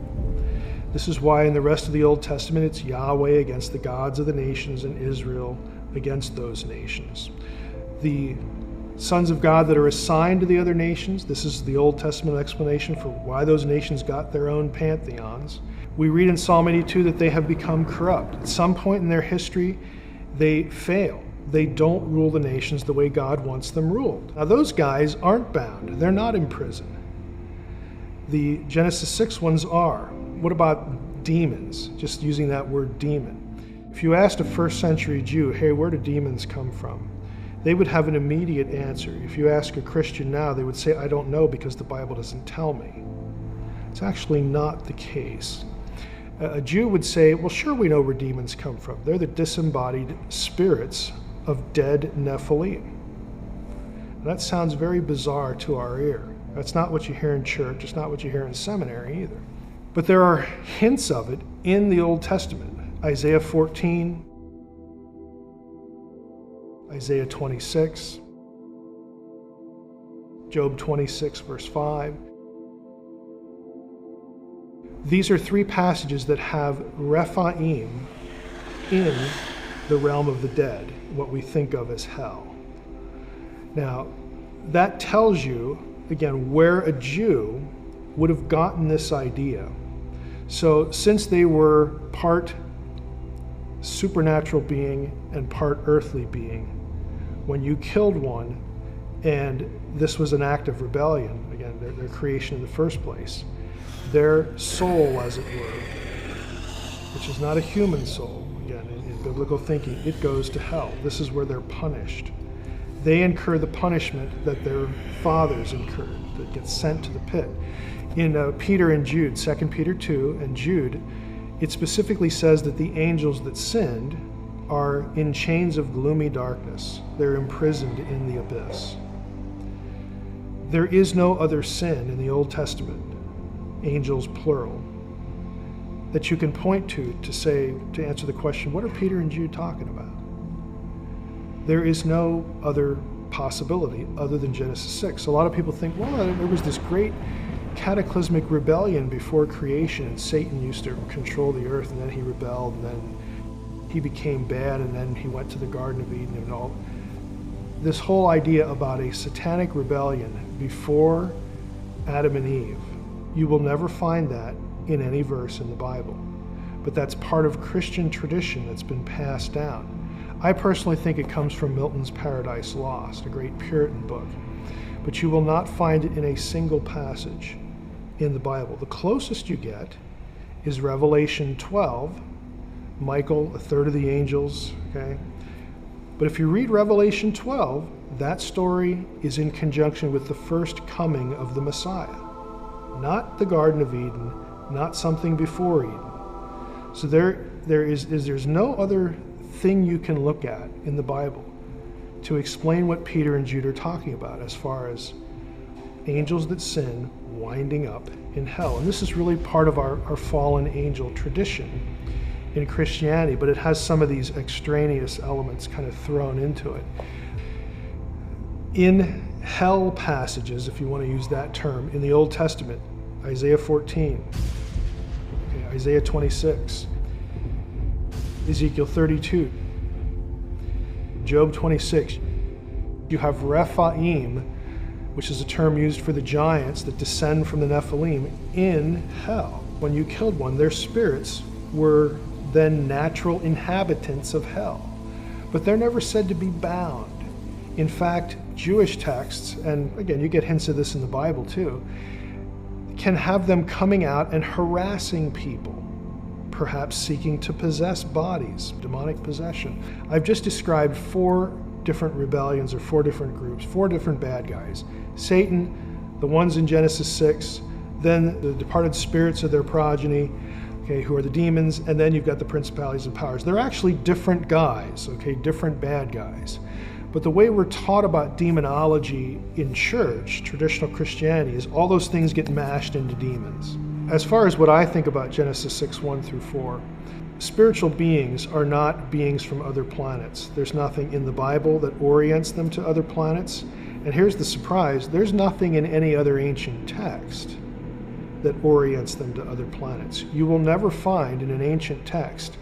This is why in the rest of the Old Testament, it's Yahweh against the gods of the nations and Israel against those nations. The sons of God that are assigned to the other nations, this is the Old Testament explanation for why those nations got their own pantheons. We read in Psalm 82 that they have become corrupt. At some point in their history, they fail. They don't rule the nations the way God wants them ruled. Now those guys aren't bound. They're not in prison. The Genesis 6 ones are. What about demons? Just using that word demon. If you asked a first century Jew, hey, where do demons come from? They would have an immediate answer. If you ask a Christian now, they would say, I don't know because the Bible doesn't tell me. It's actually not the case. A Jew would say, well, sure, we know where demons come from. They're the disembodied spirits of dead Nephilim. And that sounds very bizarre to our ear. That's not what you hear in church. It's not what you hear in seminary either. But there are hints of it in the Old Testament. Isaiah 14, Isaiah 26, Job 26, verse 5. These are three passages that have Rephaim in the realm of the dead, what we think of as hell. Now, that tells you, again, where a Jew would have gotten this idea. So since they were part supernatural being and part earthly being, when you killed one, and this was an act of rebellion, again, their creation in the first place, their soul, as it were, which is not a human soul, again, in biblical thinking, it goes to hell. This is where they're punished. They incur the punishment that their fathers incurred, that gets sent to the pit. In Peter and Jude, 2 Peter 2 and Jude, it specifically says that the angels that sinned are in chains of gloomy darkness. They're imprisoned in the abyss. There is no other sin in the Old Testament, angels plural, that you can point to answer the question, what are Peter and Jude talking about? There is no other possibility other than Genesis 6. A lot of people think, well, there was this great cataclysmic rebellion before creation, and Satan used to control the earth, and then he rebelled, and then he became bad, and then he went to the Garden of Eden and all. This whole idea about a satanic rebellion before Adam and Eve, you will never find that in any verse in the Bible. But that's part of Christian tradition that's been passed down. I personally think it comes from Milton's Paradise Lost, a great Puritan book. But you will not find it in a single passage in the Bible. The closest you get is Revelation 12, Michael, a third of the angels, okay? But if you read Revelation 12, that story is in conjunction with the first coming of the Messiah, not the Garden of Eden, not something before Eden. So there's no other thing you can look at in the Bible to explain what Peter and Jude are talking about as far as angels that sin winding up in hell. And this is really part of our fallen angel tradition in Christianity, but it has some of these extraneous elements kind of thrown into it. In hell passages, if you want to use that term, in the Old Testament, Isaiah 14, Isaiah 26, Ezekiel 32, Job 26. You have Rephaim, which is a term used for the giants that descend from the Nephilim, in hell. When you killed one, their spirits were then natural inhabitants of hell. But they're never said to be bound. In fact, Jewish texts, and again, you get hints of this in the Bible too, can have them coming out and harassing people, perhaps seeking to possess bodies, demonic possession. I've just described 4 different rebellions, or 4 different groups, 4 different bad guys. Satan, the ones in Genesis 6, then the departed spirits of their progeny, okay, who are the demons, and then you've got the principalities and powers. They're actually different guys, okay, different bad guys. But the way we're taught about demonology in church, traditional Christianity, is all those things get mashed into demons. As far as what I think about Genesis 6, 1 through 4, spiritual beings are not beings from other planets. There's nothing in the Bible that orients them to other planets. And here's the surprise, there's nothing in any other ancient text that orients them to other planets. You will never find in an ancient text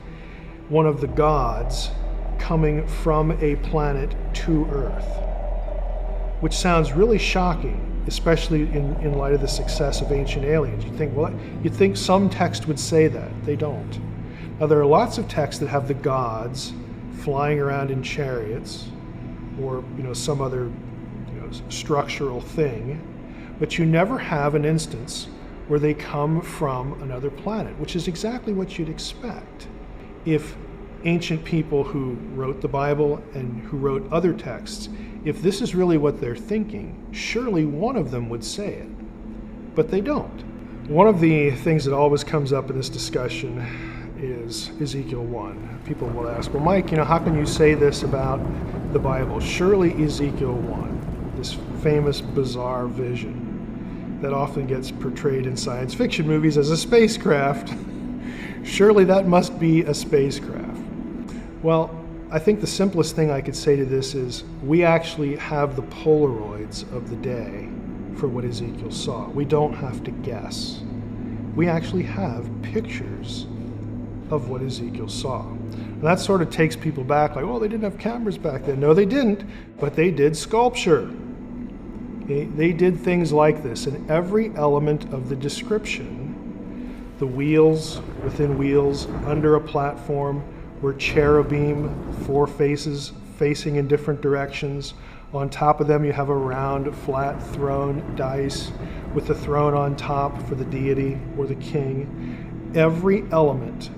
one of the gods coming from a planet to Earth, which sounds really shocking, especially in light of the success of Ancient Aliens. You'd think some text would say that. They don't. Now, there are lots of texts that have the gods flying around in chariots or some other structural thing, but you never have an instance where they come from another planet, which is exactly what you'd expect. If ancient people who wrote the Bible and who wrote other texts, if this is really what they're thinking, surely one of them would say it, but they don't. One of the things that always comes up in this discussion is Ezekiel 1. People will ask, well, Mike, how can you say this about the Bible? Surely Ezekiel 1, this famous bizarre vision that often gets portrayed in science fiction movies as a spacecraft, surely that must be a spacecraft. Well, I think the simplest thing I could say to this is we actually have the Polaroids of the day for what Ezekiel saw. We don't have to guess. We actually have pictures of what Ezekiel saw. And that sort of takes people back, like, oh, they didn't have cameras back then. No, they didn't, but they did sculpture. They did things like this, and every element of the description, the wheels within wheels, under a platform, were cherubim, 4 faces facing in different directions. On top of them you have a round, flat throne, dais, with the throne on top for the deity or the king. Every element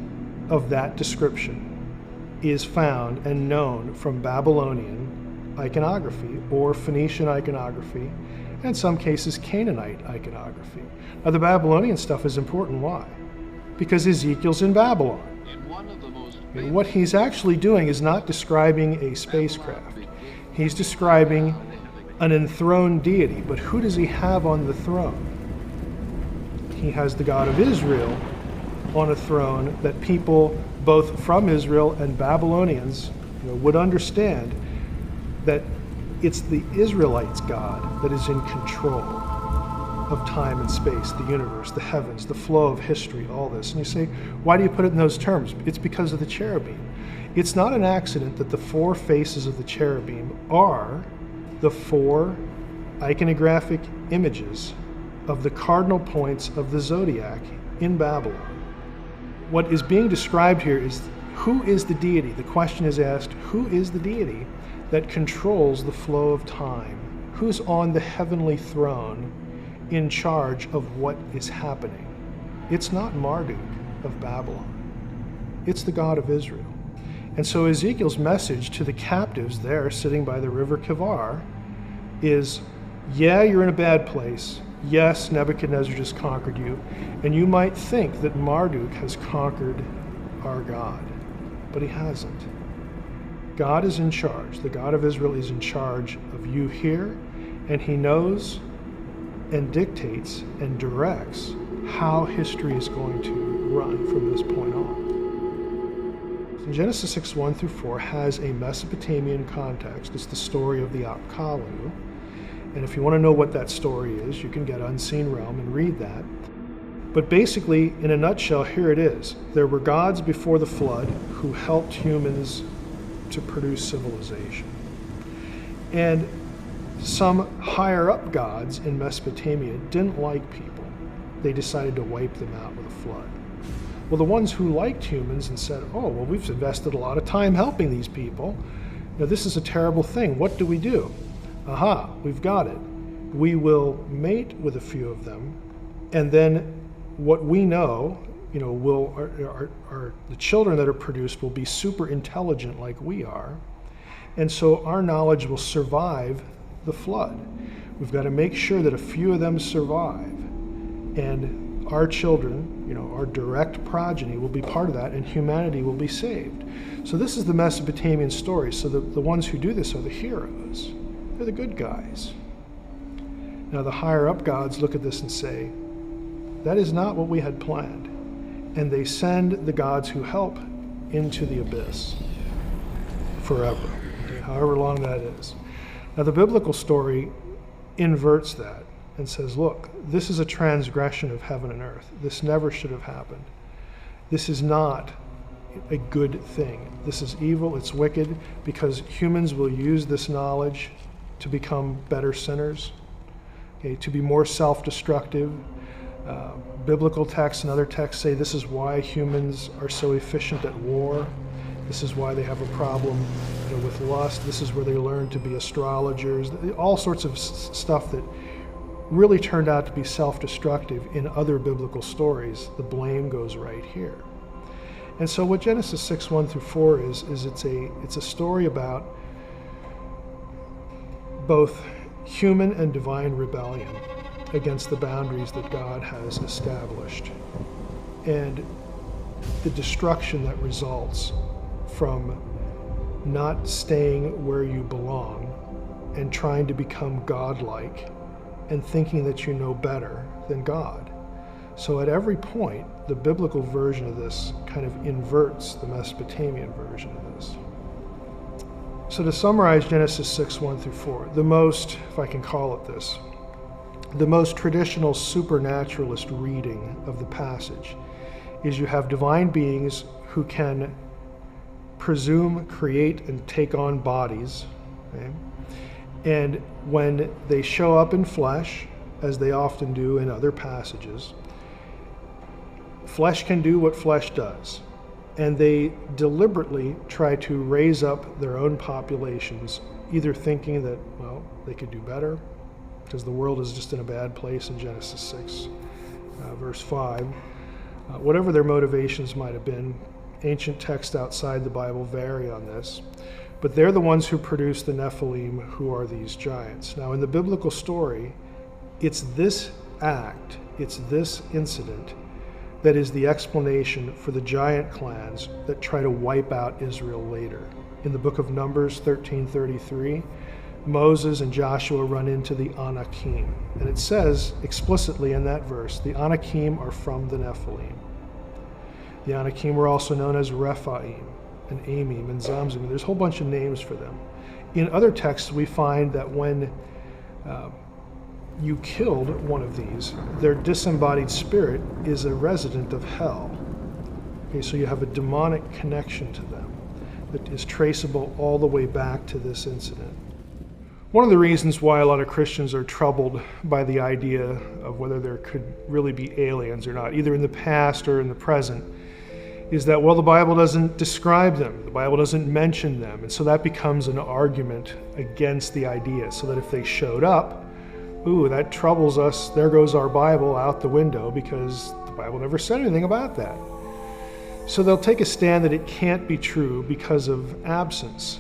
of that description is found and known from Babylonian iconography or Phoenician iconography, and in some cases Canaanite iconography. Now the Babylonian stuff is important. Why? Because Ezekiel's in Babylon. And what he's actually doing is not describing a spacecraft. He's describing an enthroned deity, but who does he have on the throne? He has the God of Israel on a throne that people both from Israel and Babylonians would understand that it's the Israelites' God that is in control of time and space, the universe, the heavens, the flow of history, all this. And you say, why do you put it in those terms? It's because of the cherubim. It's not an accident that the 4 faces of the cherubim are the 4 iconographic images of the cardinal points of the zodiac in Babylon. What is being described here is, who is the deity? The question is asked, who is the deity that controls the flow of time? Who's on the heavenly throne in charge of what is happening? It's not Marduk of Babylon. It's the God of Israel. And so Ezekiel's message to the captives there sitting by the river Kivar is, yeah, you're in a bad place. Yes, Nebuchadnezzar just conquered you. And you might think that Marduk has conquered our God, but he hasn't. God is in charge. The God of Israel is in charge of you here, and he knows and dictates and directs how history is going to run from this point on. Genesis 6:1 through 4 has a Mesopotamian context. It's the story of the Apkallu. And if you want to know what that story is, you can get Unseen Realm and read that. But basically, in a nutshell, here it is. There were gods before the flood who helped humans to produce civilization. And some higher up gods in Mesopotamia didn't like people. They decided to wipe them out with a flood. Well, the ones who liked humans and said, oh, well, we've invested a lot of time helping these people. Now, this is a terrible thing. What do we do? Aha, we've got it. We will mate with a few of them, and then what we know, the children that are produced will be super intelligent like we are, and so our knowledge will survive the flood. We've got to make sure that a few of them survive, and our children, our direct progeny will be part of that, and humanity will be saved. So this is the Mesopotamian story. So the ones who do this are the heroes. They're the good guys. Now the higher up gods look at this and say, that is not what we had planned. And they send the gods who help into the abyss forever, however long that is. Now the biblical story inverts that and says, look, this is a transgression of heaven and earth. This never should have happened. This is not a good thing. This is evil, it's wicked, because humans will use this knowledge to become better sinners, to be more self-destructive. Biblical texts and other texts say this is why humans are so efficient at war. This is why they have a problem with lust. This is where they learn to be astrologers. All sorts of stuff that really turned out to be self-destructive in other biblical stories. The blame goes right here. And so what Genesis 6:1 through 4 is it's a story about both human and divine rebellion against the boundaries that God has established, and the destruction that results from not staying where you belong and trying to become godlike and thinking that you know better than God. So at every point, the biblical version of this kind of inverts the Mesopotamian version of this. So to summarize Genesis 6:1 through 4, the most, if I can call it this, the most traditional supernaturalist reading of the passage is you have divine beings who can presume, create, and take on bodies. Okay? And when they show up in flesh, as they often do in other passages, flesh can do what flesh does. And they deliberately try to raise up their own populations, either thinking that, well, they could do better, because the world is just in a bad place in Genesis 6, verse 5. Whatever their motivations might have been, ancient texts outside the Bible vary on this, but they're the ones who produce the Nephilim, who are these giants. Now, in the biblical story, it's this act, it's this incident that is the explanation for the giant clans that try to wipe out Israel later. In the book of Numbers 13:33, Moses and Joshua run into the Anakim. And it says explicitly in that verse, the Anakim are from the Nephilim. The Anakim were also known as Rephaim and Amim and Zamzum. There's a whole bunch of names for them. In other texts, we find that when you killed one of these, their disembodied spirit is a resident of hell. Okay, so you have a demonic connection to them that is traceable all the way back to this incident. One of the reasons why a lot of Christians are troubled by the idea of whether there could really be aliens or not, either in the past or in the present, is that, well, the Bible doesn't describe them, the Bible doesn't mention them, and so that becomes an argument against the idea, so that if they showed up, ooh, that troubles us, there goes our Bible out the window, because the Bible never said anything about that. So they'll take a stand that it can't be true because of absence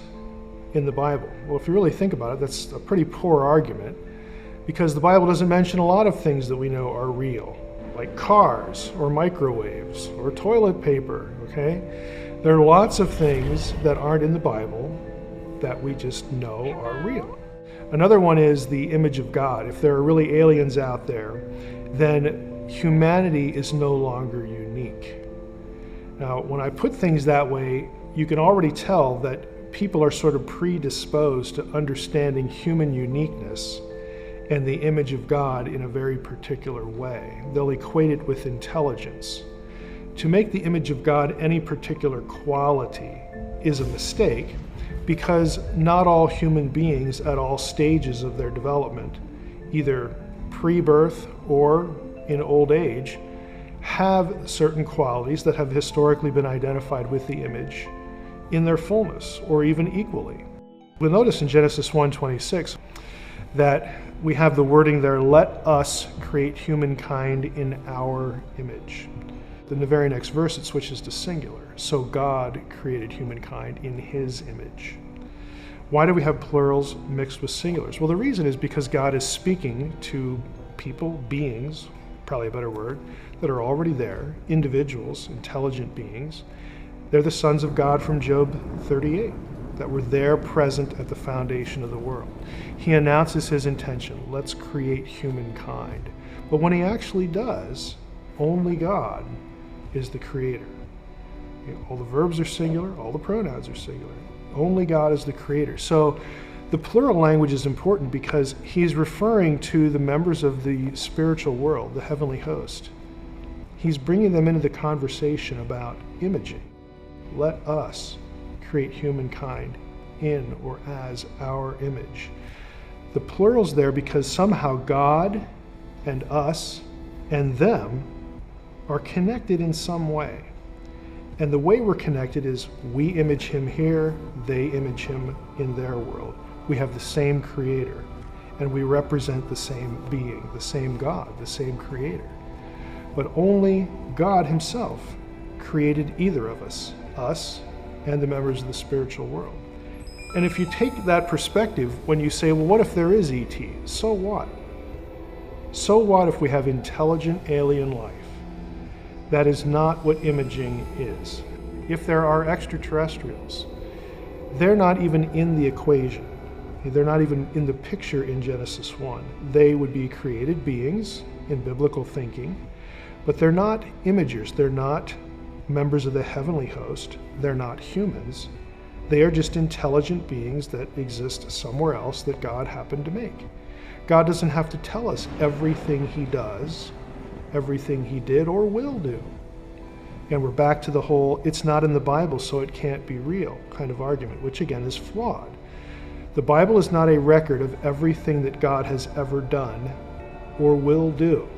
in the Bible. Well, if you really think about it, that's a pretty poor argument, because the Bible doesn't mention a lot of things that we know are real, like cars or microwaves or toilet paper, okay? There are lots of things that aren't in the Bible that we just know are real. Another one is the image of God. If there are really aliens out there, then humanity is no longer unique. Now, when I put things that way, you can already tell that people are sort of predisposed to understanding human uniqueness and the image of God in a very particular way. They'll equate it with intelligence. To make the image of God any particular quality is a mistake, because not all human beings at all stages of their development, either pre-birth or in old age, have certain qualities that have historically been identified with the image in their fullness, or even equally. We'll notice in Genesis 1:26 that we have the wording there, let us create humankind in our image. In the very next verse, it switches to singular. So God created humankind in his image. Why do we have plurals mixed with singulars? Well, the reason is because God is speaking to people, beings, probably a better word, that are already there, individuals, intelligent beings. They're the sons of God from Job 38, that were there present at the foundation of the world. He announces his intention, let's create humankind. But when he actually does, only God is the creator. All the verbs are singular, all the pronouns are singular. Only God is the creator. So the plural language is important because he's referring to the members of the spiritual world, the heavenly host. He's bringing them into the conversation about imaging. Let us create humankind in or as our image. The plural's there because somehow God and us and them are connected in some way. And the way we're connected is we image him here, they image him in their world. We have the same creator, and we represent the same being, the same God, the same creator. But only God himself created either of us and the members of the spiritual world. And if you take that perspective, when you say, well, what if there is ET? So what? So what if we have intelligent alien life? That is not what imaging is. If there are extraterrestrials, they're not even in the equation. They're not even in the picture in Genesis 1. They would be created beings in biblical thinking, but they're not imagers. They're not members of the heavenly host. They're not humans. They are just intelligent beings that exist somewhere else that God happened to make. God doesn't have to tell us everything he does, everything he did or will do. And we're back to the whole, it's not in the Bible, so it can't be real kind of argument, which again is flawed. The Bible is not a record of everything that God has ever done or will do.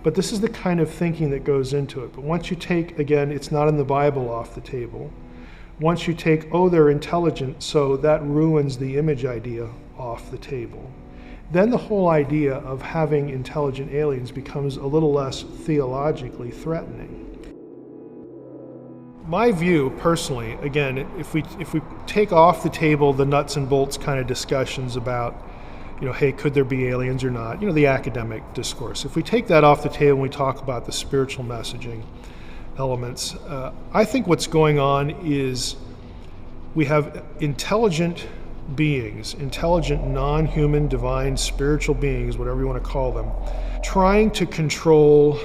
But this is the kind of thinking that goes into it. But once you take, again, it's not in the Bible off the table, once you take, oh, they're intelligent, so that ruins the image idea off the table, then the whole idea of having intelligent aliens becomes a little less theologically threatening. My view, personally, again, if we take off the table the nuts and bolts kind of discussions about, hey, could there be aliens or not, the academic discourse. If we take that off the table and we talk about the spiritual messaging elements, I think what's going on is we have intelligent beings, intelligent, non-human, divine, spiritual beings, whatever you want to call them, trying to control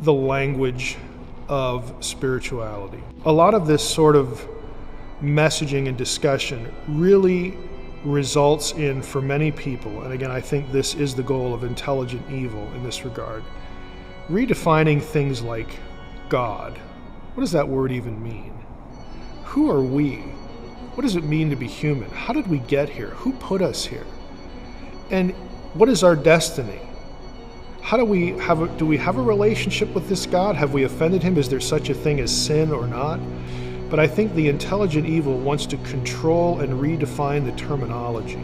the language of spirituality. A lot of this sort of messaging and discussion really results in, for many people, and again, I think this is the goal of intelligent evil in this regard, redefining things like God. What does that word even mean? Who are we? What does it mean to be human? How did we get here? Who put us here? And what is our destiny? How do we have a relationship with this God? Have we offended him? Is there such a thing as sin or not? But I think the intelligent evil wants to control and redefine the terminology.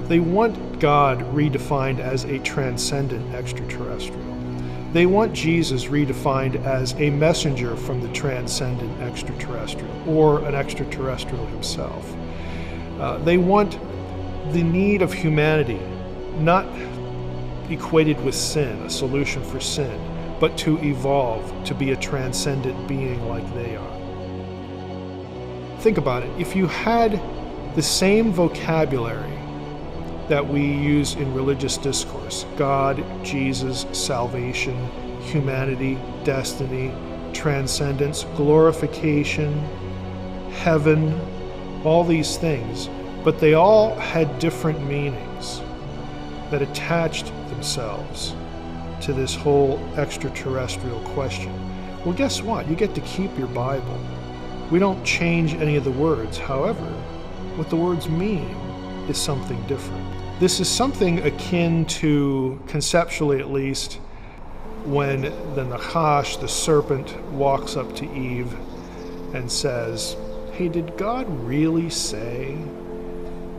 They want God redefined as a transcendent extraterrestrial. They want Jesus redefined as a messenger from the transcendent extraterrestrial, or an extraterrestrial himself. They want the need of humanity not equated with sin, a solution for sin, but to evolve to be a transcendent being like they are. Think about it. If you had the same vocabulary that we use in religious discourse, God, Jesus, salvation, humanity, destiny, transcendence, glorification, heaven, all these things, but they all had different meanings that attached themselves to this whole extraterrestrial question. Well, guess what? You get to keep your Bible. We don't change any of the words. However, what the words mean is something different. This is something akin to, conceptually at least, when the Nachash, the serpent, walks up to Eve and says, hey, did God really say?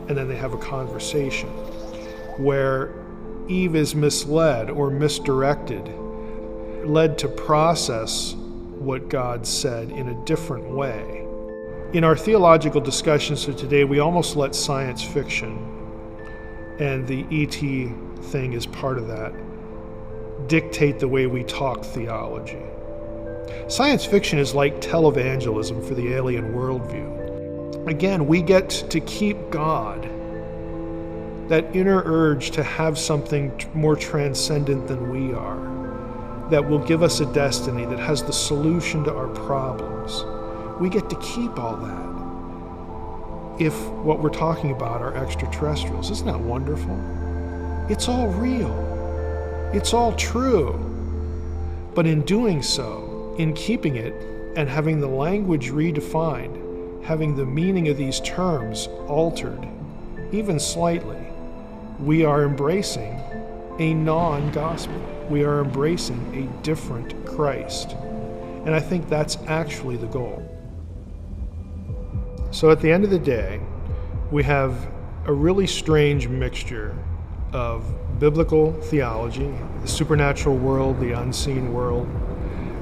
And then they have a conversation where Eve is misled or misdirected, led to process what God said in a different way. In our theological discussions of today, we almost let science fiction, and the E.T. thing is part of that, dictate the way we talk theology. Science fiction is like televangelism for the alien worldview. Again, we get to keep God, that inner urge to have something more transcendent than we are, that will give us a destiny that has the solution to our problems. We get to keep all that if what we're talking about are extraterrestrials. Isn't that wonderful? It's all real. It's all true. But in doing so, in keeping it and having the language redefined, having the meaning of these terms altered, even slightly, we are embracing a non-gospel. We are embracing a different Christ. And I think that's actually the goal. So at the end of the day, we have a really strange mixture of biblical theology, the supernatural world, the unseen world,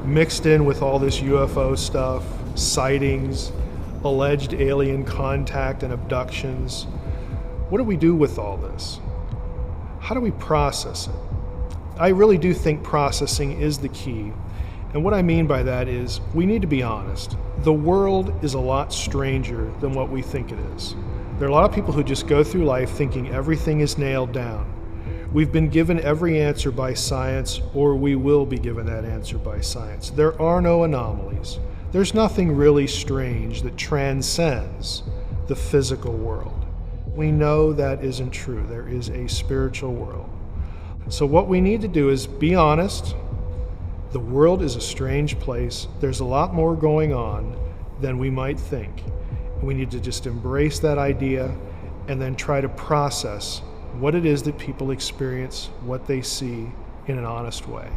mixed in with all this UFO stuff, sightings, alleged alien contact and abductions. What do we do with all this? How do we process it? I really do think processing is the key. And what I mean by that is we need to be honest. The world is a lot stranger than what we think it is. There are a lot of people who just go through life thinking everything is nailed down. We've been given every answer by science, or we will be given that answer by science. There are no anomalies. There's nothing really strange that transcends the physical world. We know that isn't true. There is a spiritual world. So what we need to do is be honest, The world is a strange place. There's a lot more going on than we might think. We need to just embrace that idea and then try to process what it is that people experience, what they see in an honest way.